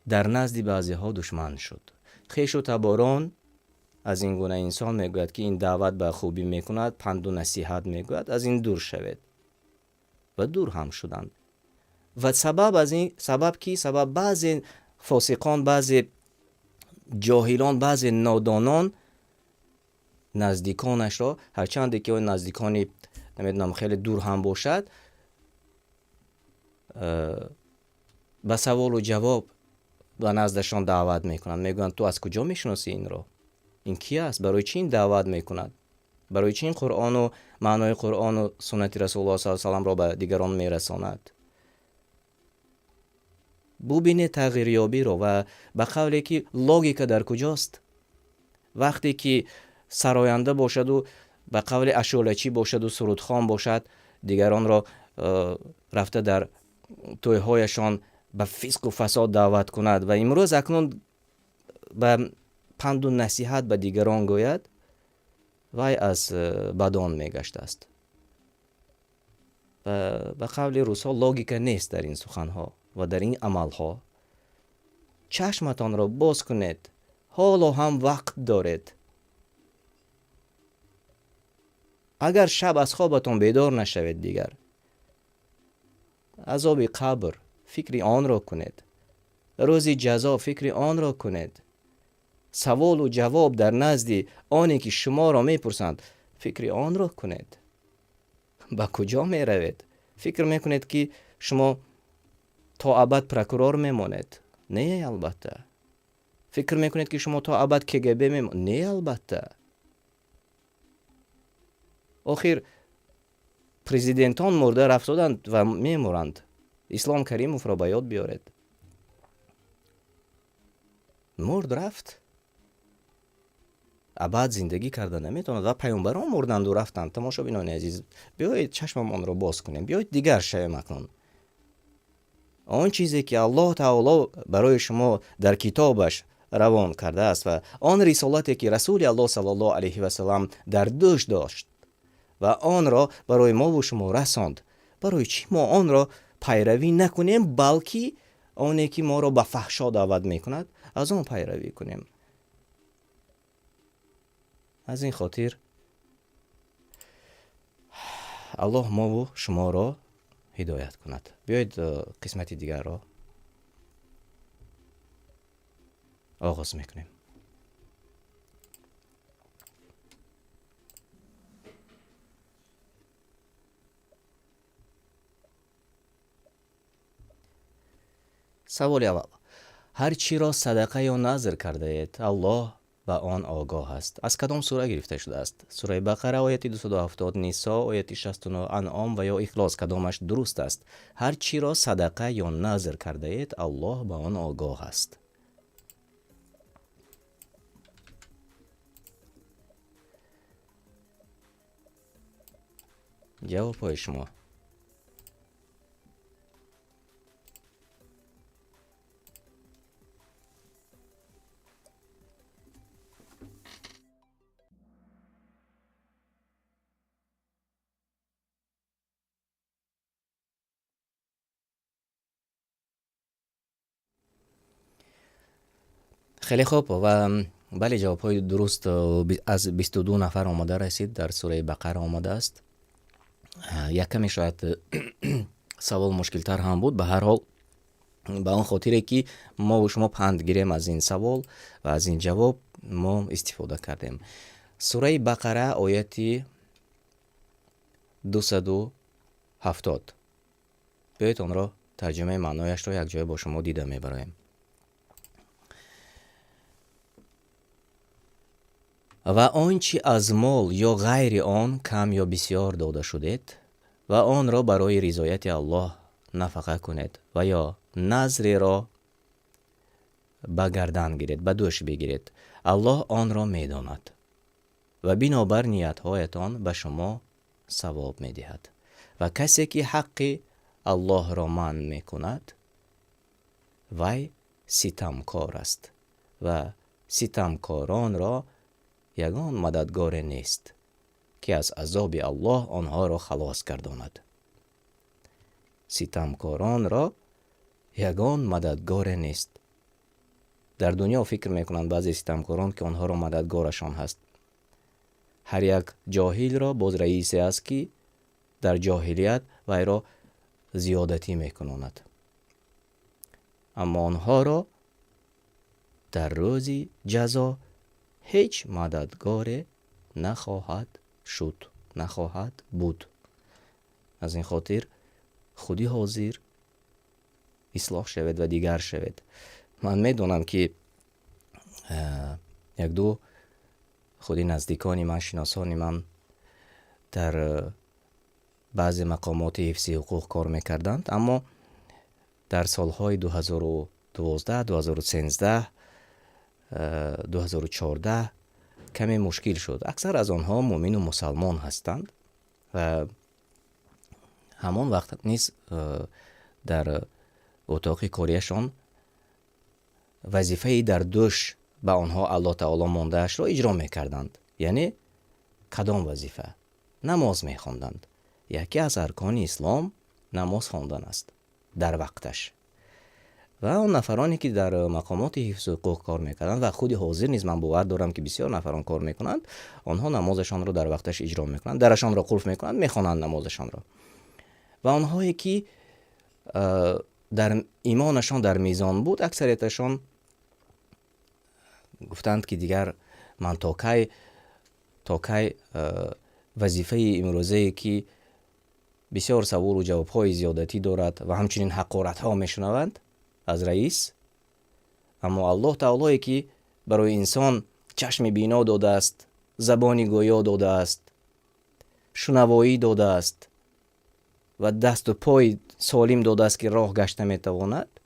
در نزد بعضی ها دشمن شد. خویش و تباران از این گونه انسان میگوید که این دعوت به خوبی میکند، پند و نصیحت میگوید، از این دور شوید. و دور هم شدند. و سبب بعضی فاسقان، بعضی جاهلان، بعضی نادانان نزدیکانش را، هرچند که اون نزدیکانی نمیدونم خیلی دور هم باشد، به سوال و جواب به نزدشان دعوت میکنند. میگویند تو از کجا میشناسی این را؟ این کی است؟ برای چی این دعوت میکند؟ برای چی این قرآن و معنای قرآن و سنت رسول الله صلی الله علیه و سلم را به دیگران میرساند؟ ببینید تغییریابی رو. و به قولی که لوگیکا در کجاست؟ وقتی که سراینده باشد و به قول اشولچی باشد و سرودخوان باشد، دیگران را رفته در تویهایشان به فسق و فساد دعوت کند و امروز اکنون به پند و نصیحت به دیگران گوید، وی از بدان میگشته است. و به قول روسا لوگیکا نیست در این سخنها و در این عملها. چشمتان را باز کنید، حالا هم وقت دارید. اگر شب از خوابتان بیدار نشوید دیگر، عذاب قبر فکر آن را کنید، روز جزا فکر آن را کنید، سوال و جواب در نزد آنی که شما را میپرسند فکر آن را کنید. با کجا می روید؟ فکر میکنید که شما تا ابد پروکورور میمانید؟ نه البته. فکر میکنید که شما تا ابد KGB میمانید؟ نه البته. آخر پرزیدنتان مرده رفتادند و میمورند. اسلام کریموف را به یاد بیارید. مرد رفت، ابد زندگی کرده نمیتوند و پیامبران مردند و رفتند. تماشا بینان عزیز، بیایید چشممان را باز کنیم، بیایید دیگر شویم اکنون. آن چیزی که الله تعالی برای شما در کتابش روان کرده است و آن رسالتی که رسول الله صلی الله علیه و سلم در دوش داشت و آن را برای ما و شما رساند، برای چی ما آن را پیروی نکنیم، بلکه آنی که ما را به فحشا دعوت میکند از آن پیروی کنیم؟ از این خاطر الله ما و شما را هدایت کند. بیایید قسمت دیگر را آغاز میکنیم. سوال اول: هر چی را صدقه یا نذر کرده اید الله به آن آگاه است. از کدام سوره گرفته شده است؟ سوره بقره آیت 270، نساء آیت 69، انعام و یا اخلاص کدامش درست است؟ هر چی را صدقه یا نذر کرده اید الله به آن آگاه است. جواب های شما. خیلی خوب و بله، جواب های درست از 22 نفر آمده رسید. در سوره بقره آمده است. یک کمی شاید سوال مشکل تر هم بود. به هر حال به آن خاطره که ما و شما پند گیریم از این سوال و از این جواب ما استفاده کردیم. سوره بقره آیت 270. بیایید آن را ترجمه معنایش را یک جای با شما دیده میبرایم. و آنچه از مال یا غیر آن کم یا بسیار داده شدید و آن را برای رضایت الله نفقه کنید و یا نذر را به گردن گیرید، به دوش بگیرید، الله آن را میداند و بنابر نیتهایتان به شما ثواب میدهد. و کسی که حق الله را منع میکند وی ستمکار است و ستمکاران را یگان مددگار نیست که از عذاب الله آنها را خلاص گرداند. ستمکاران را یگان مددگار نیست. در دنیا فکر میکنند بعضی ستمکاران که آنها را مددگارشان هست. هر یک جاهل را باز رئیسی است که در جاهلیت وی را زیادتی میکناند، اما آنها را در روز جزا هیچ مددگار نخواهد شد، نخواهد بود. از این خاطر خودی حاضر اصلاح شود و دیگر شود. من میدونم که یک دو خودی نزدیکانی من، شناسانی من در بعضی مقامات حفظی حقوق کار میکردند، اما در سالهای 2012 2013 2014 کمی مشکل شد. اکثر از آنها مؤمن و مسلمان هستند و همان وقت نیز در اتاق کاریشان وظیفه در دوش به آنها الله تعالی مانده اش را اجرا میکردند. یعنی کدام وظیفه؟ نماز میخواندند. یکی از ارکان اسلام نماز خواندن است در وقتش. و اون نفرانی که در مقامات حفظ حقوق کار میکنند و خودی حاضر نیست، من باور دارم که بسیار نفران کار میکنند، آنها نمازشان را در وقتش اجرا میکنند، درشان را قلف میکنند، میخوانند نمازشان را. و آنهایی که در ایمانشان در میزان بود، اکثریتشان گفتند که دیگر من تا کی وظیفه امروزه که بسیار سوال و جواب های زیادتی دارد و همچنین حقارت ها میشنوند از رئیس، اما الله تعالی که برای انسان چشم بینا داده است، زبانی گویا داده است، شنوایی داده است و دست و پای سالم داده است که راه گشته میتواند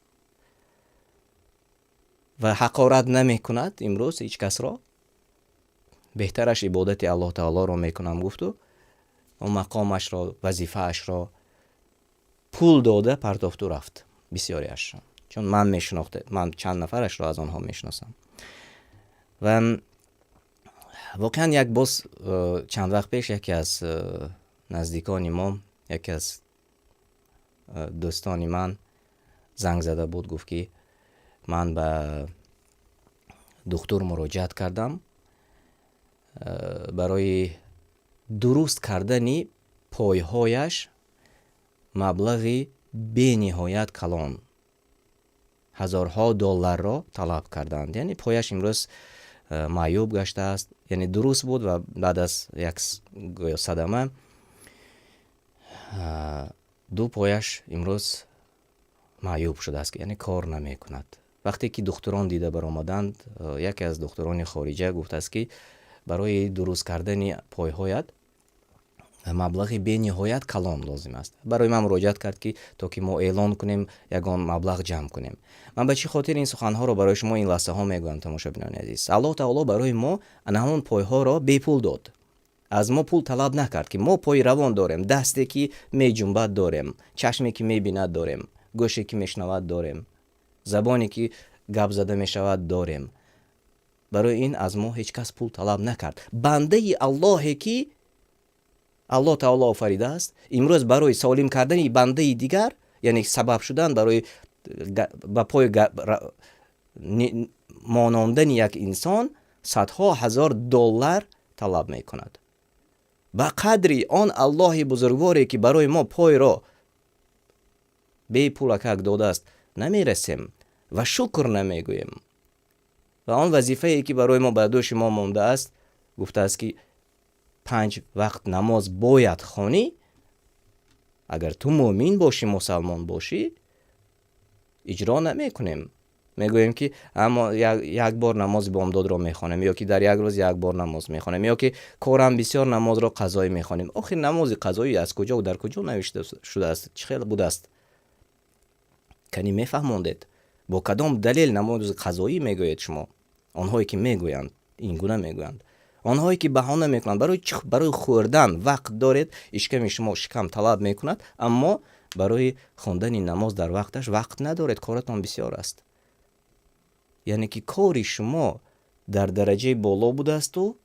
و حقارت نمی کند امروز هیچ کس را، بهترش عبادت الله تعالی را میکنم گفت و مقامش را، وظیفه‌اش را پول داده پرداخت و رفت بسیاریش. چون من چند نفرش را از آنها میشناسم. و واقعا یک باز چند وقت پیش یکی از نزدیکان ما، یکی از دوستان من زنگ زده بود، گفت که من به دکتر مراجعت کردم برای درست کردن پایهایش مبلغی بی نهایت کلان هزارها دلار را طلب کردند. یعنی پایش امروز معیوب گشته است، یعنی درست بود و بعد از یک صدمه دو پایش امروز معیوب شده است، یعنی کار نمی کند. وقتی که دکتران دیده برآمدند، یکی از دکتران خارجه گفت است که برای درست کردن پایهایت مبلغ بی نهایت کلان لازم است. برای من مراجعت کرد که تا که ما اعلان کنیم یگان مبلغ جمع کنیم. من به چه خاطر این سخنها را برای شما این لحظه ها میگویم تماشاگران عزیز؟ الله تعالی برای ما همون پایها را بی پول داد. از ما پول طلب نکرد که ما پای روان داریم، دستی که می جنبد داریم، چشمی که می بیند داریم، گوشی که می شنود داریم، زبانی که گپ زده می شود داریم. برای این از ما هیچ کس پول طلب نکرد. بنده الله که الله تعالی آفریده است، امروز برای سالم کردن بنده دیگر، یعنی سبب شدن برای با پای ماناندن یک انسان، صدها هزار دلار طلب می کند. به قدری آن الله بزرگواری که برای ما پای را بی پولک داده است نمی رسیم و شکر نمی گویم. و آن وظیفه ای که برای ما به دوش ما مانده است، گفته است که 5 وقت نماز باید خوانی. اگر تو مؤمن باشی، مسلمان باشی، اجرا نمی کنیم. میگوییم که اما یک بار نماز بامداد را میخوانیم، یا که در یک روز یک بار نماز میخوانیم، یا که کارم بسیار نماز را قضایی میخوانیم. آخر نماز قضایی از کجا و در کجا نوشته شده است؟ چه خیلی بوده است؟ کنی میفهموندید با کدام دلیل نماز قضایی میگوید شما؟ آنهایی که میگویند این گونه میگویند، آنهایی که بهانه میکنند برای خوردن وقت دارید، اشکم شما شکم طلب میکند، اما برای خواندن نماز در وقتش وقت ندارید، کارتان بسیار است. یعنی که کاری شما در بالا بوده است و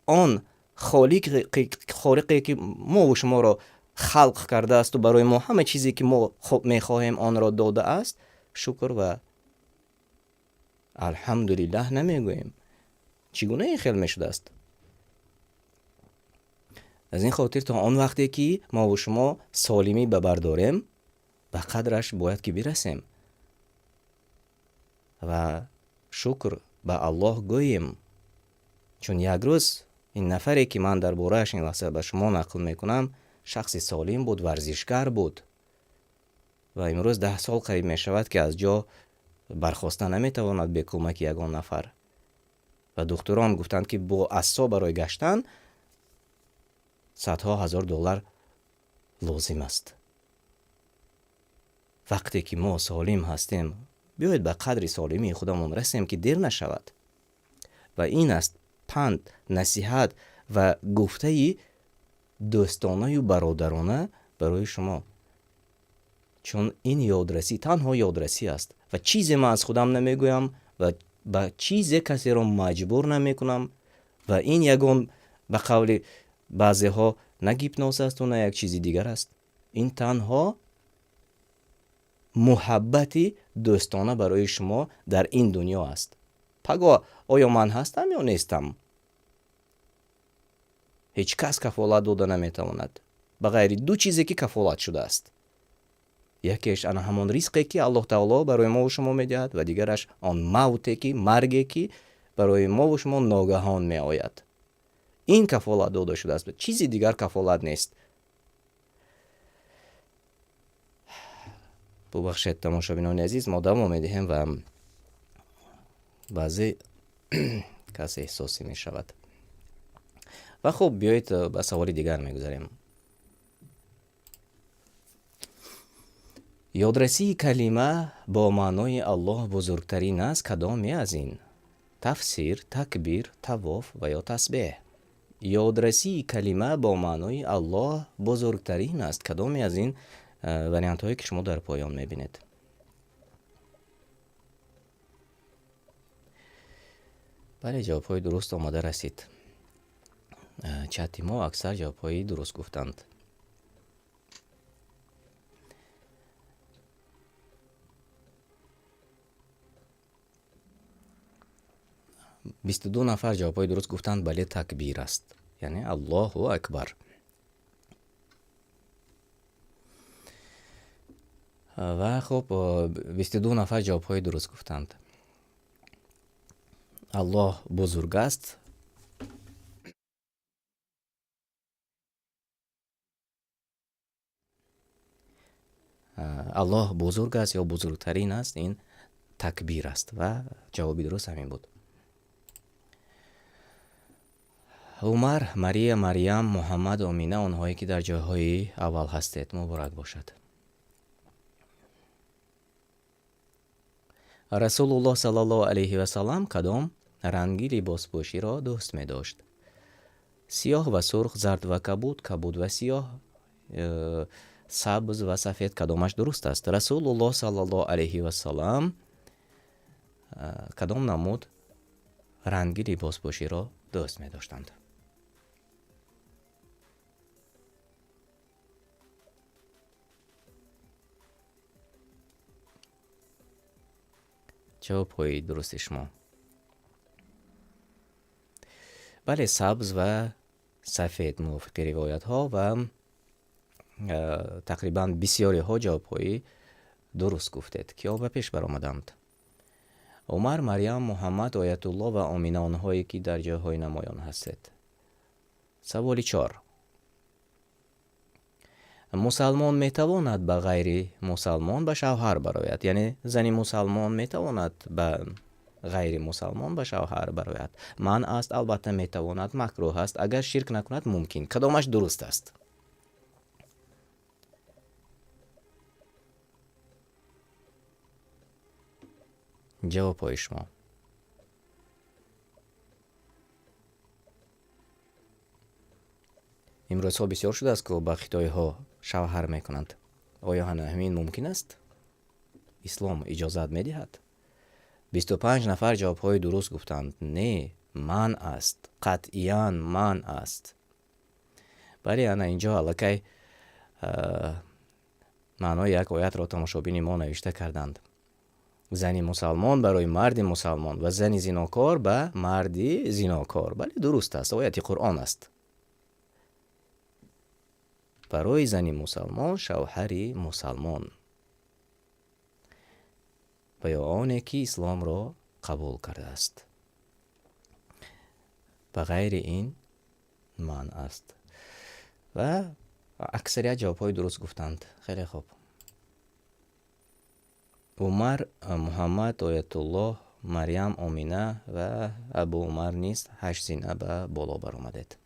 آن خالقی که ما و شما را خلق کرده است و برای ما همه چیزی که ما میخواهیم آن را داده است، شکر و الحمدلله نمیگوییم. چگونه این خیل میشده است؟ از این خاطر تا آن وقتی که ما و شما سالمی ببرداریم، به قدرش باید که برسیم و شکر به الله گوییم. چون یک روز این نفری که من در باره‌اش این لحظه به شما نقل میکنم، شخص سالم بود، ورزشکار بود و امروز 10 سال قریب می شود که از جا برخاسته نمیتواند به کمک یگان نفر. و دکتران گفتند که با عصا برای گشتن صدها هزار دلار لازم است. وقتی که ما سالم هستیم، بیایید به قدر سالمی خودمون رسیم که دیر نشود. و این است پند، نصیحت و گفته دوستانه و برادرانه برای شما. چون این یادرسی تنها یادرسی است و چیزی من از خودم نمیگویم و به چیزی کسی را مجبور نمی کنم و این یگان به قول بعضی ها نه گیپنوز است و نه یک چیزی دیگر است. این تنها محبتی دوستانه برای شما در این دنیا است. پگاه آیا من هستم یا نیستم؟ هیچ کس کفالت داده نمیتواند به غیر 2 چیزی که کفالت شده است. یکیش آن همون ریسکی که الله تعالی برای ما و شما میدهد و دیگرش آن موتی که مرگی که برای ما و شما ناگهان می آید. این کفالت داده شده است، چیزی دیگر کفالت نیست. ببخشید تماشابینان عزیز، ما دوام میدهیم و بعضی کسی احساسی می شود. و خب بیایید به سوال دیگر میگذاریم. یادرسی کلمه با معنای الله بزرگترین است کدامی از این؟ تفسیر، تکبیر، طواف و یا تسبیح. یادرسی کلمه با معنای الله بزرگترین است کدامی از این وریانت هایی که شما در پایان میبینید؟ بله، جواب های درست آماده رسید. چتی ما اکثر جواب های درست گفتند. 22 نفر جواب های درست گفتند بله تکبیر است، یعنی الله اکبر. و خب 22 نفر جواب های درست گفتند. الله بزرگ است. الله بزرگ است یا بزرگترین است، این تکبیر است و جوابی درست همین بود. عمر، مریم، محمد، آمینه، آنهایی که در جاهای اول هستید مبارک باشد. رسول الله صلی الله علیه و سلم کدام رنگی لباس پوشی را دوست می داشت؟ سیاه و سرخ، زرد و کبود و سیاه، سبز و سفید کدامش درست است؟ رسول الله صلی الله علیه و سلم کدام نمود رنگی لباس پوشی را دوست می داشتند؟ جواب های درست شما بله سبز و سفید موافق روایت ها و تقریبا بسیاری ها جواب های درست گفتید که به پیش برآمدند. عمر، مریم، محمد، آیت الله و آمینه آنهایی که در جاهای نمایان هستید. سوال 4. مسلمان میتواند به غیر مسلمان به شوهر برآید؟ یعنی زنی مسلمان میتواند به غیر مسلمان به شوهر برآید؟ من است، البته میتواند، مکروه است، اگر شرک نکند ممکن. کدامش درست است؟ جواب های شما امروز ها بسیار شده است که با خطای ها شوهر میکنند. آیا همین ممکن است؟ اسلام اجازت میدهد؟ 25 نفر جواب های درست گفتند نه، من است، قطعیاً من است. بله، انا اینجا الکی معنای یک آیت را تماشابین ما نوشته کردند. زنی مسلمان برای مرد مسلمان و زنی زناکار به مردی زناکار. بله درست است، آیت قرآن است. برای زنی مسلمان شوهری مسلمان و یا آنی که اسلام را قبول کرده است. به غیر این من است. و اکثریت جواب های درست گفتند. خیلی خوب. عمر، محمد، آیت الله، مریم، آمینه و ابو عمر نیست 8 زینه به بالا بر آمدید.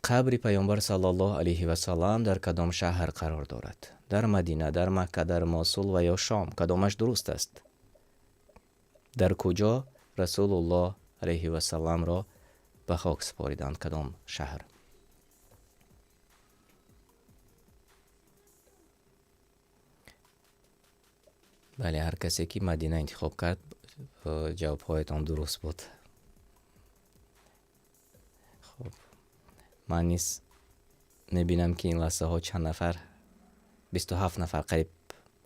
قبر پیامبر صلی الله علیه و سلم در کدام شهر قرار دارد؟ در مدینه، در مکه، در موصل و یا شام؟ کدامش درست است؟ در کجا رسول الله علیه و سلم را به خاک سپاریدند؟ کدام شهر؟ بله، هر کسی که مدینه انتخاب کرد جواب هایتان درست بود. خب من نیز نبینم که این لحظه ها چند نفر، 27 نفر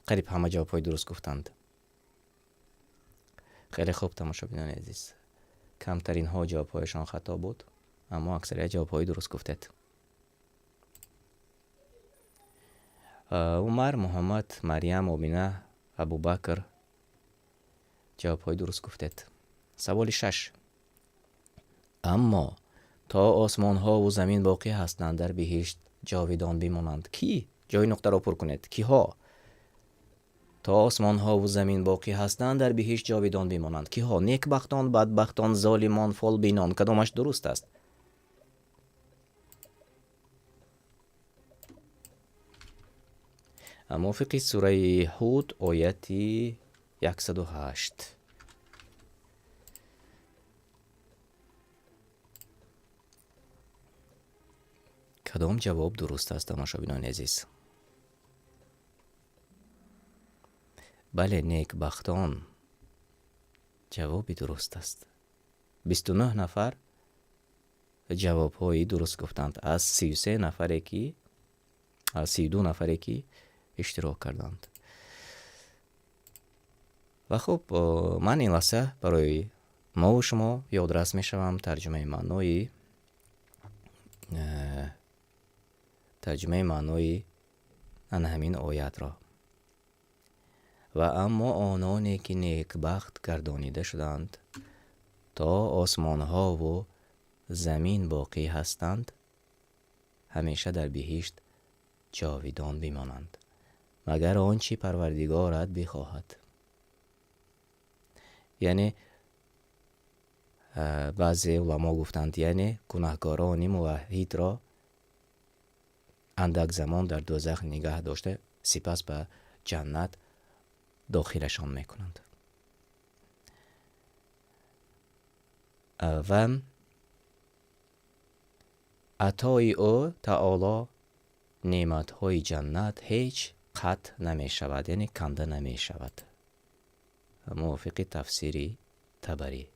قریب همه جواب های درست گفتند. خیلی خوب تماشابینان عزیز، کمترین ها جواب هایشان خطا بود. اما اکثریت جوابهای درست گفتید. عمر، محمد، مریم، آمینه، ابوبکر جوابهای درست گفتید. سوال 6. اما تا آسمان ها و زمین باقی هستند در بهشت جاویدان بمانند. کی؟ جای نقطه را پر کنید. کی ها؟ تا آسمان ها و زمین باقی هستند در بهشت جاویدان بمانند. کی ها؟ نیکبختان، بدبختان، ظالمان، فالبینان. کدامش درست است؟ موافق سوره هود آیت 108. کدام جواب درست است تماشابینان عزیز؟ بله، نیکبختان جوابی درست است. 29 نفر جواب هایی درست گفتند از 33 نفری که از 32 نفری که اشتراک کردند. و خب من این لحظه برای ما و شما یادرس می شوم ترجمه معنای ان همین آیت را. و اما آنانی که نیکبخت گردانیده شدند تا آسمان ها و زمین باقی هستند همیشه در بهشت جاویدان بمانند مگر آنچه پروردگارت بخواهد. یعنی بعضی علما گفتند یعنی گناهکاران موحد را اندک زمان در دوزخ نگه داشته سپس به جنت داخلشان میکنند. و عطای او تعالی نعمت های جنت هیچ قطع نمی شود، یعنی کنده نمی شود. موافق تفسیری طبری.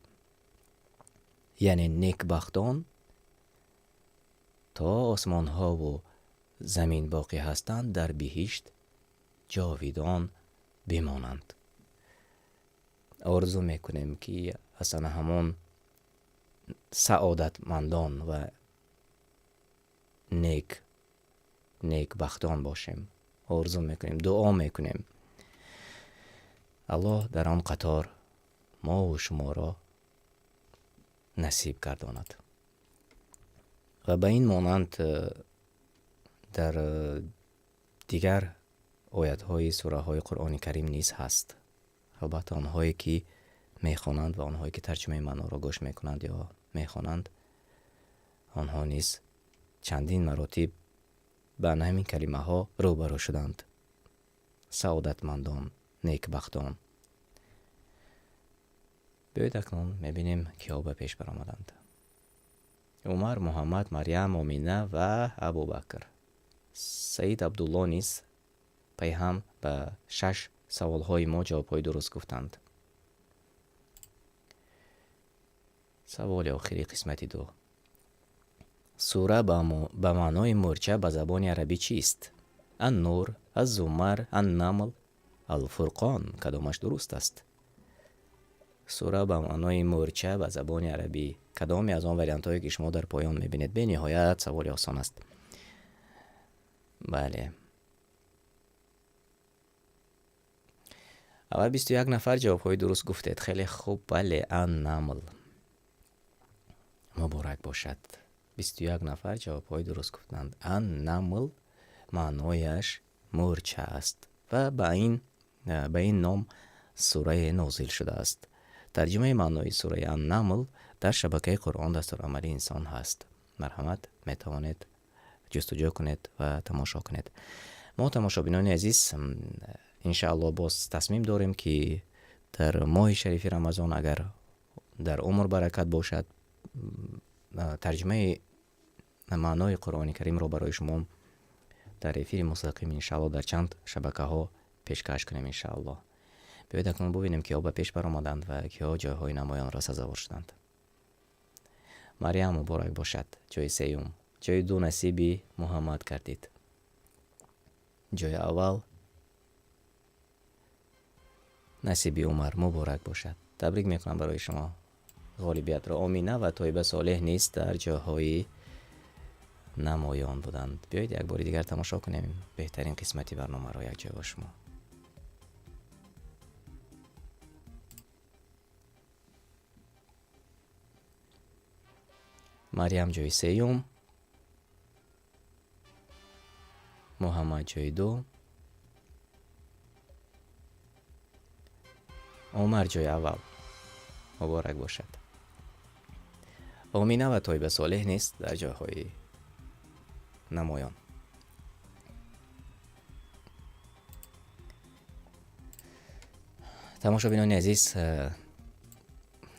یعنی نیکبختان تا آسمان ها و زمین باقی هستند در بهشت جاویدان بمانند. آرزو میکنیم که اصلا همون سعادتمندان و نیکبختان باشیم. آرزو میکنیم، دعا میکنیم الله در آن قطار ما و شما را نصیب گرداند. و به این مانند در دیگر آیت های سوره های قرآن کریم نیز هست. البته آنهایی که میخوانند و آنهایی که ترجمه معنا را گوش میکنند یا میخوانند آنها نیز چندین مراتب به همین کلمه ها روبرو شدند. سعادتمندان، نیکبختان. بیایید اکنون میبینیم که ها به پیش برآمدند. عمر، محمد، مریم، آمینه و ابوبکر. سید عبدالله نیز پی هم به 6 سوال های ما جواب های درست گفتند. سوال آخری قسمت 2. سوره به معنای مورچه به زبان عربی چیست؟ النور، الزمر، النمل، الفرقان. کدامش درست است؟ سوره به معنای مورچه به زبان عربی کدامی از آن وریانت هایی که شما در پایان میبینید؟ به نهایت سوال آسان است. بله. اول 21 نفر جواب های درست گفتید. خیلی خوب. بله، النمل. مبارک باشد. 21 نفر جواب های درست گفتند. النمل معنایش مورچه است و به این نام سوره نازل شده است. ترجمه معنای سوره النمل در شبکه قرآن دستورالعملی انسان هست. مرحمت میتوانید جستجو کنید و تماشا کنید. ما تماشابینان عزیز انشاءالله باز تصمیم داریم که در ماه شریف رمضان اگر در عمر برکت باشد ترجمه معنای قرآن کریم را برای شما در افیر مستقیم انشاءالله در چند شبکه ها پیشکش کنیم انشاءالله. بیایید اکنون ببینیم که ها به پیش برآمدند و که ها جایهای نمایان را سزاوار شدند. مریم مبارک باشد. جای سیوم. جای 2 نصیبی محمد کردید. جای اول نصیبی عمر. مبارک باشد. تبریک میکنم برای شما. غالبیت را. آمینه و طیبه صالح نیست در جاهای نمایان بودند. بیایید یک بار دیگر تماشا کنیم بهترین قسمتی برنامه را یک جای با شما. مریم جای سیوم، محمد جای دو، عمر جای اول. مبارک باشد. آمینه و طیبه صالح نیست در جاهای نمایان. تماشابینان عزیز،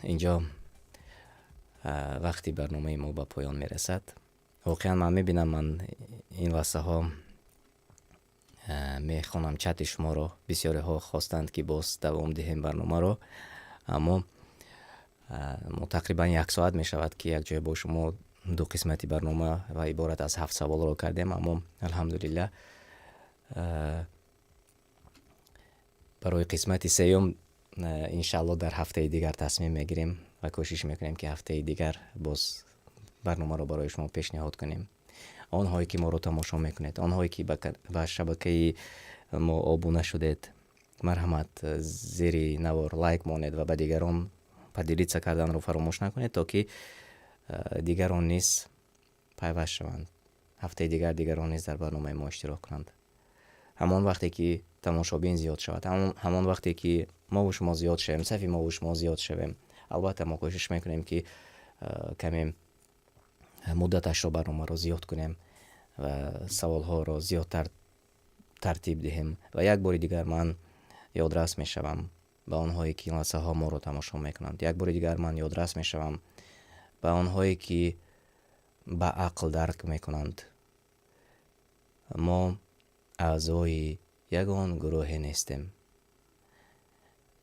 اینجا وقتی برنامه ما به پایان میرسد. واقعا من میبینم، من این واسه ها میخوانم چت شما رو. بسیاری ها خواستند که باز دوام دهیم برنامه رو، اما تقریبا 1 ساعت می شود که یک جای با شما 2 قسمتی برنامه و عبارت از 7 سوال رو کردیم. اما الحمدلله برای قسمت سیوم انشالله در هفته دیگر تصمیم میگیریم و کوشش میکنیم که هفته دیگر باز برنامه رو برای شما پیشنهاد کنیم. آنهایی که ما رو تماشا میکنید، آنهایی که به شبکه ما آبونه شدید، مرحمت زیر نوار لایک مانید و به دیگران پدیلیت کردن رو فراموش نکنید تا که دیگران نیز پیوست شوند. هفته دیگران نیز در برنامه ما اشتراک کنند. همان وقتی که تماشابین زیاد شود، همان وقتی که ما و شما زیاد شویم، صفی ما و شما زیاد شویم، البته ما کوشش میکنیم که کمی مدتش رو برنامه رو زیاد کنیم و سوال ها رو زیادتر ترتیب دهیم. و یک بار دیگر من یادرس میشوم به آنهایی که لحظه ها ما رو تماشا میکنند. یک بار دیگر من یادرس میشوم به آنهایی که به عقل درک میکنند. ما اعضای یگان گروه نیستیم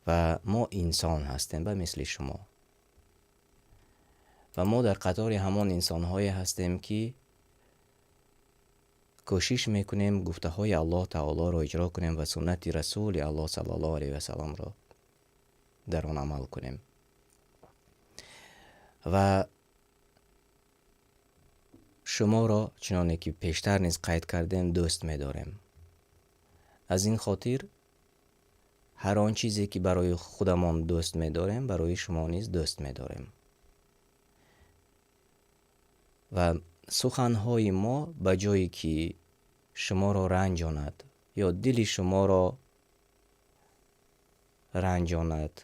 و ما انسان هستیم به مثل شما و ما در قطار همان انسان های هستیم که کوشش میکنیم گفته های الله تعالی را اجرا کنیم و سنت رسول الله صلی الله علیه و سلم را در آن عمل کنیم. و شما را چنانه که پیشتر نیز قید کردیم دوست می‌داریم. از این خاطر هر آن چیزی که برای خودمان دوست می‌داریم برای شما نیز دوست می‌داریم. و سخن‌های ما به جایی که شما را رنجاند یا دل شما را رنجاند،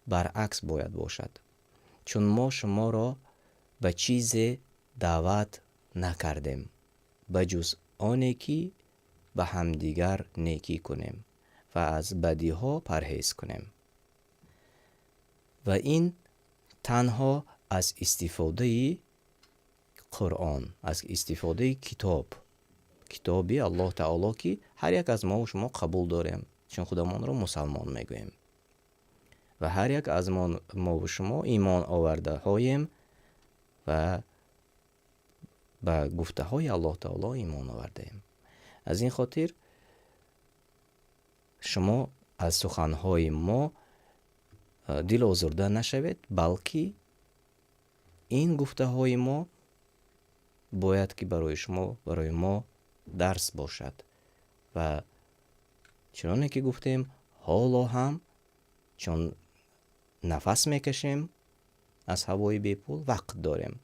برعکس باید باشد. چون ما شما را به چیز دعوت نکردیم به جز آنی که به همدیگر نیکی کنیم و از بدی ها پرهیز کنیم. و این تنها از استفاده قرآن، از استفاده کتابی الله تعالی که هر یک از ما و شما قبول داریم، چون خودمان را مسلمان میگوییم و هر یک از ما و شما ایمان آورده هاییم و به گفته های الله تعالی ایمان آورده ایم. از این خاطر شما از سخنهای ما دل آزرده نشوید، بلکه این گفته های ما باید که برای ما درس باشد. و چنانه که گفتیم حالا هم چون نفس میکشیم از هوای بیپول وقت داریم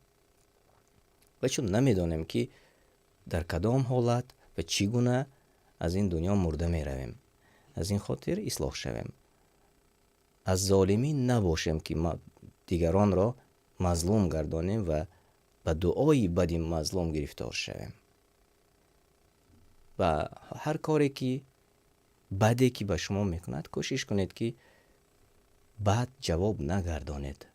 و چون نمیدانیم که در کدام حالت و چگونه از این دنیا مرده می رویم. از این خاطر اصلاح شویم، از ظالمین نباشیم که ما دیگران را مظلوم گردانیم و به دعای بدی مظلوم گرفتار شویم. و هر کاری که بدی که به شما میکند کوشش کنید که بد جواب نگردانید،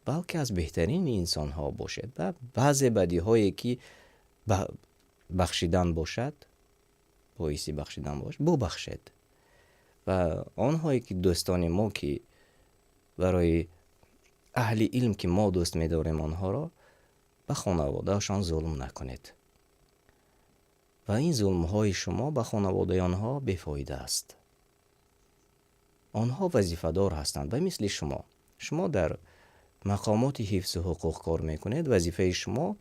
بلکه از بهترین انسان ها باشد و بعض بدی هایی که بخشیدن باشد، بایستی بخشیدن باشد، ببخشید. و آنهایی که دوستان ما که برای اهل علم که ما دوست می‌داریم آنها را به خانواده‌شان ظلم نکنید و این ظلم های شما به خانواده آنها بیفایده است. آنها وظیفه دار هستند به مثل شما. شما در مقامات حفظ حقوق کار میکنید، وظیفه شما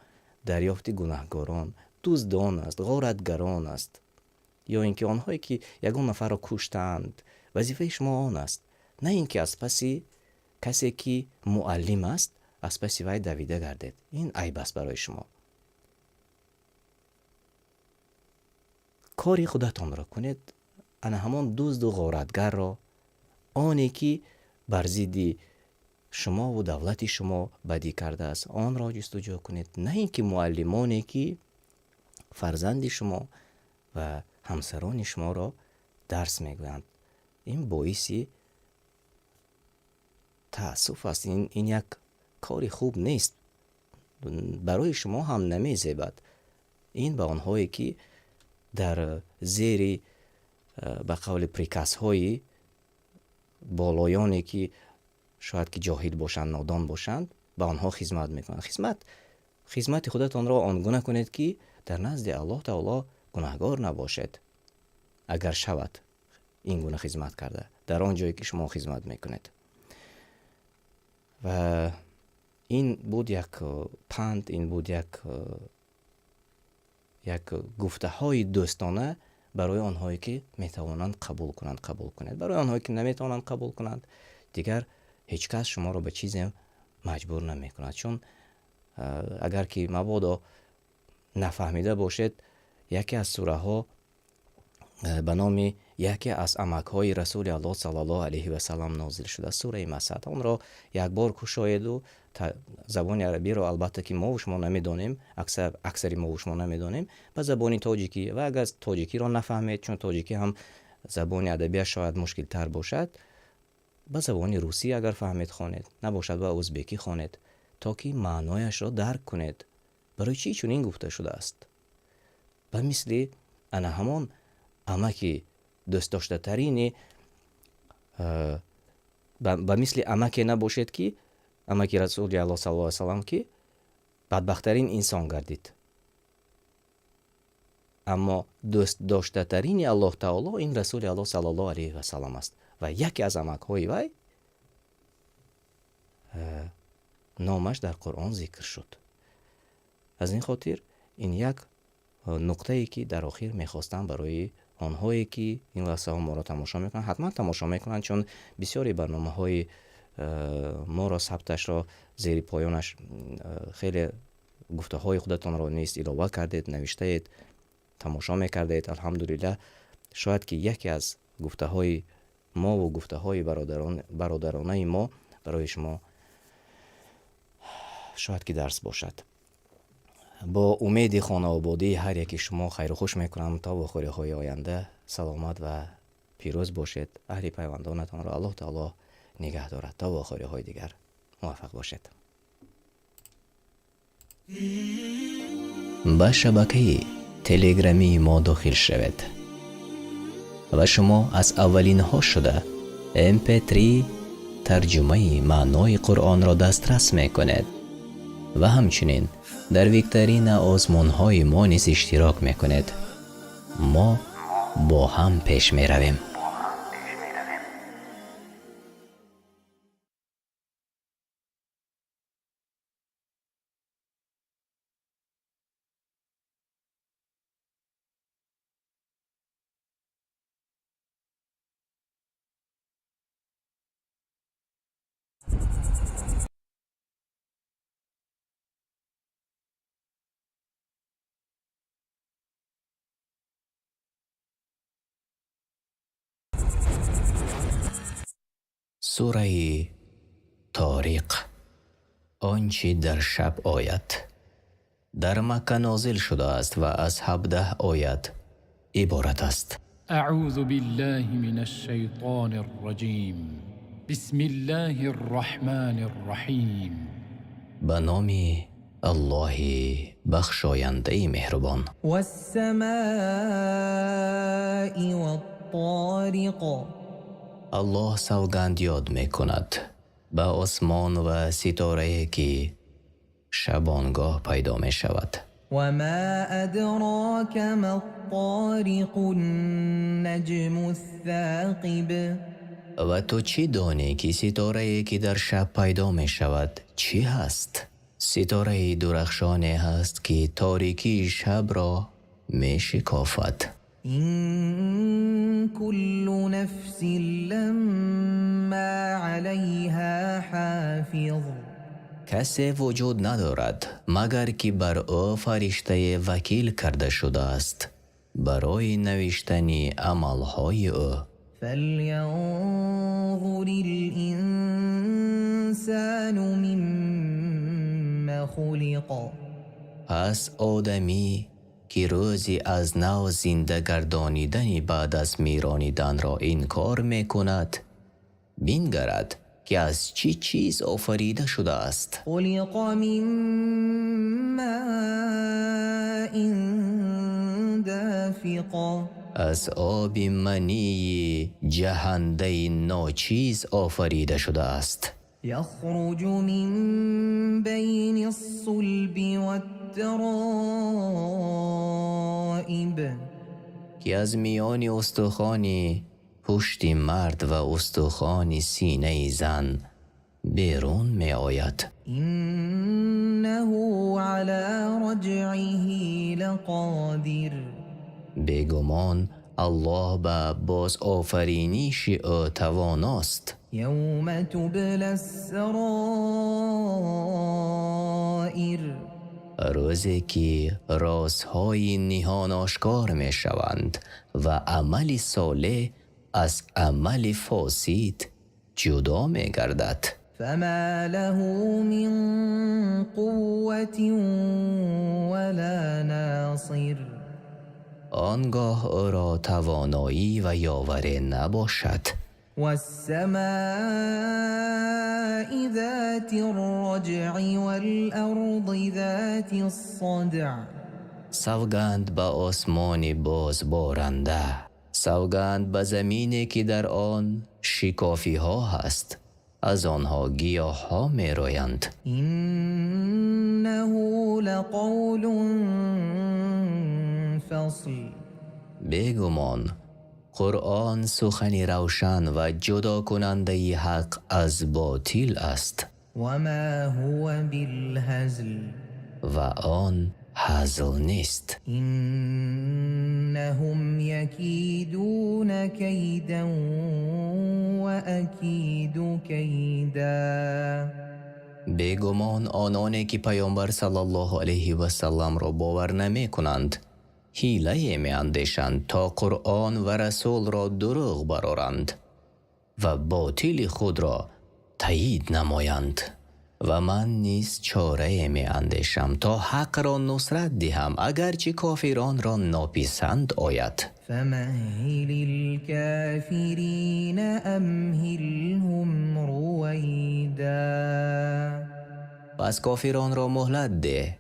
دریافت گناهکاران، دزدان است، غارتگران است، یا اینکه آنهایی که یگان نفر را کشتند، وظیفه شما آن است. نه اینکه از پس کسی که معلم است از پس وی دویده گردید. این عیب است برای شما. کاری خودتان را کنید. انا همان دزد و غارتگر را، آنی که بر ضد شما و دولت شما بدی کرده است، آن را جستجو کنید. نه اینکه معلمانی که فرزند شما و همسران شما را درس میگویند. این باعثی تأسف است. این یک کاری خوب نیست، برای شما هم نمیزیبد. این به آنهایی که در زیر به قول پریکاس های بالایانی که شاید که جاهل باشند، نادان باشند، به آنها خدمت میکنند. خدمت خودتان را آنگونه کنید که در نزد الله تعالی گناهگار نباشد. اگر شود این گونه خدمت کرده در آن جایی که شما خدمت میکنید. و این بود یک پند، این بود یک گفته های دوستانه برای آنهایی که میتوانند قبول کنند. برای آنهایی که نمیتوانند قبول کنند، دیگر هیچ کس شما را به چیزی مجبور نمی کند. چون اگر که مبادا نفهمیده باشد، یکی از سوره ها به نام یکی از عمک های رسول الله صلی الله علیه و سلم نازل شده، سوره مسد. آن را یک بار گشایید و زبان عربی را البته که ما و شما نمیدانیم، اکثری ما و شما نمیدانیم، به زبان تاجیکی، و اگر تاجیکی را نفهمید، چون تاجیکی هم زبان ادبی شاید مشکل تر باشد، به زبان روسی اگر فهمید خوانید، نباشد به ازبکی خوانید تا که معنایش را درک کنید. برای چی چون این گفته شده است؟ به مثل انا همان امکی دوست داشته ترین به مثل امکی نباشد که امکی رسول الله صلی الله علیه و سلم که بدبخترین انسان گردید، اما دوست داشته ترین الله تعالی این رسول الله صلی الله علیه و سلم است و یکی از امک های وی نامش در قرآن ذکر شد. از این خاطر این یک نقطه ای که در آخر میخواستم برای آنهایی که این لحظه ها ما را تماشا میکنن، حتما تماشا میکنن، چون بسیاری برنامه های ما را ثبتش را زیر پایانش خیلی گفته های خودتان را نیست علاوه کردید، نوشته اید، تماشا میکردید. الحمدلله شاید که یکی از گفته های ما و گفته های برادرانه ما برای شما شاید که درس باشد. با امید خانه آبادی هر یکی شما خیر و خوش میکنم تا بخوری های آینده سلامت و پیروز باشید. اهل پیوندانتان را الله تعالی نگه دارد تا بخوری های دیگر موفق باشید. به شبکه تلگرامی ما داخل شوید و شما از اولین ها شده MP3 ترجمه معنای قرآن را دسترس میکنید و همچنین در ویکترین آزمون های ما نیز اشتراک میکنید. ما با هم پیش می رویم. سوره طارق، آنچه در شب آید، در مکه نازل شده است و از 17 آیت عبارت است. اعوذ بالله من الشیطان الرجیم، بسم الله الرحمن الرحیم. به نام الله بخشاینده مهربان. والسماء والطارق، الله سوگند یاد می کند به آسمان و ستاره که شبانگاه پیدا می شود. وما أدراك ما الطارق النجم الثاقب، و تو چی دانی که ستاره‌ای که در شب پیدا می شود چی هست؟ ستاره درخشانی هست که تاریکی شب را می شکافد. إن كل نفس لما عليها حافظ. کسی وجود ندارد مگر که بر او فرشته وکیل کرده شده است برای نوشتن عملهای او. فلينظر الإنسان مما خلق. پس آدمی که روزی از نو زنده گردانیدن بعد از میرانیدن را انکار می کند بنگرد که از چی چیز آفریده شده است. خلق من ماء دافق. از آب منی جهنده ناچیز آفریده شده است. يخرج من بين الصلب والترائب. که از میان استخوان پشت مرد و استخوان سینه زن بیرون می آید. إنه على رجعه لقادر. بیگمان الله به باز آفرینیش او تواناست. يوم تبلى السرائر. روزی که رازهای نهان آشکار می شوند و عمل صالح از عمل فاسد جدا می گردد. فما له من قوة ولا ناصر. آنگاه او را توانایی و یاوری نباشد. والسماء ذات الرجع والأرض ذات الصدع. سوگند به آسمان باز بارنده، سوگند به زمینی که در آن شکافی ها هست، از آنها گیاه ها می رویند. إنه لقول فصل. بیگمان قرآن سخن روشن و جدا کننده حق از باطل است وما هو بالهزل. و آن هزل نیست. إنهم يكيدون كيدا وأكيد كيدا. بیگمان آنانی که پیامبر صلی الله علیه و سلم را باور نمی کنند حیله می اندیشند تا قرآن و رسول را دروغ برآورند و باطل خود را تایید نمایند. و من نیز چاره می اندیشم تا حق را نصرت دهم اگرچه کافران را ناپسند آید. فمهل الكافرين أمهلهم رويدا. پس کافران را مهلت ده،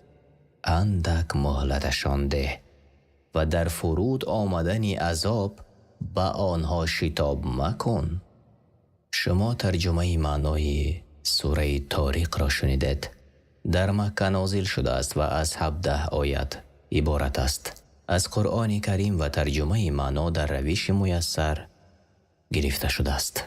اندک مهلتشان ده و در فرود آمدن عذاب به آنها شتاب مکن. شما ترجمه معنای سوره طارق را شنیدید. در مکه نازل شده است و از 17 آیت عبارت است. از قرآن کریم و ترجمه معنا در روش میسر گرفته شده است.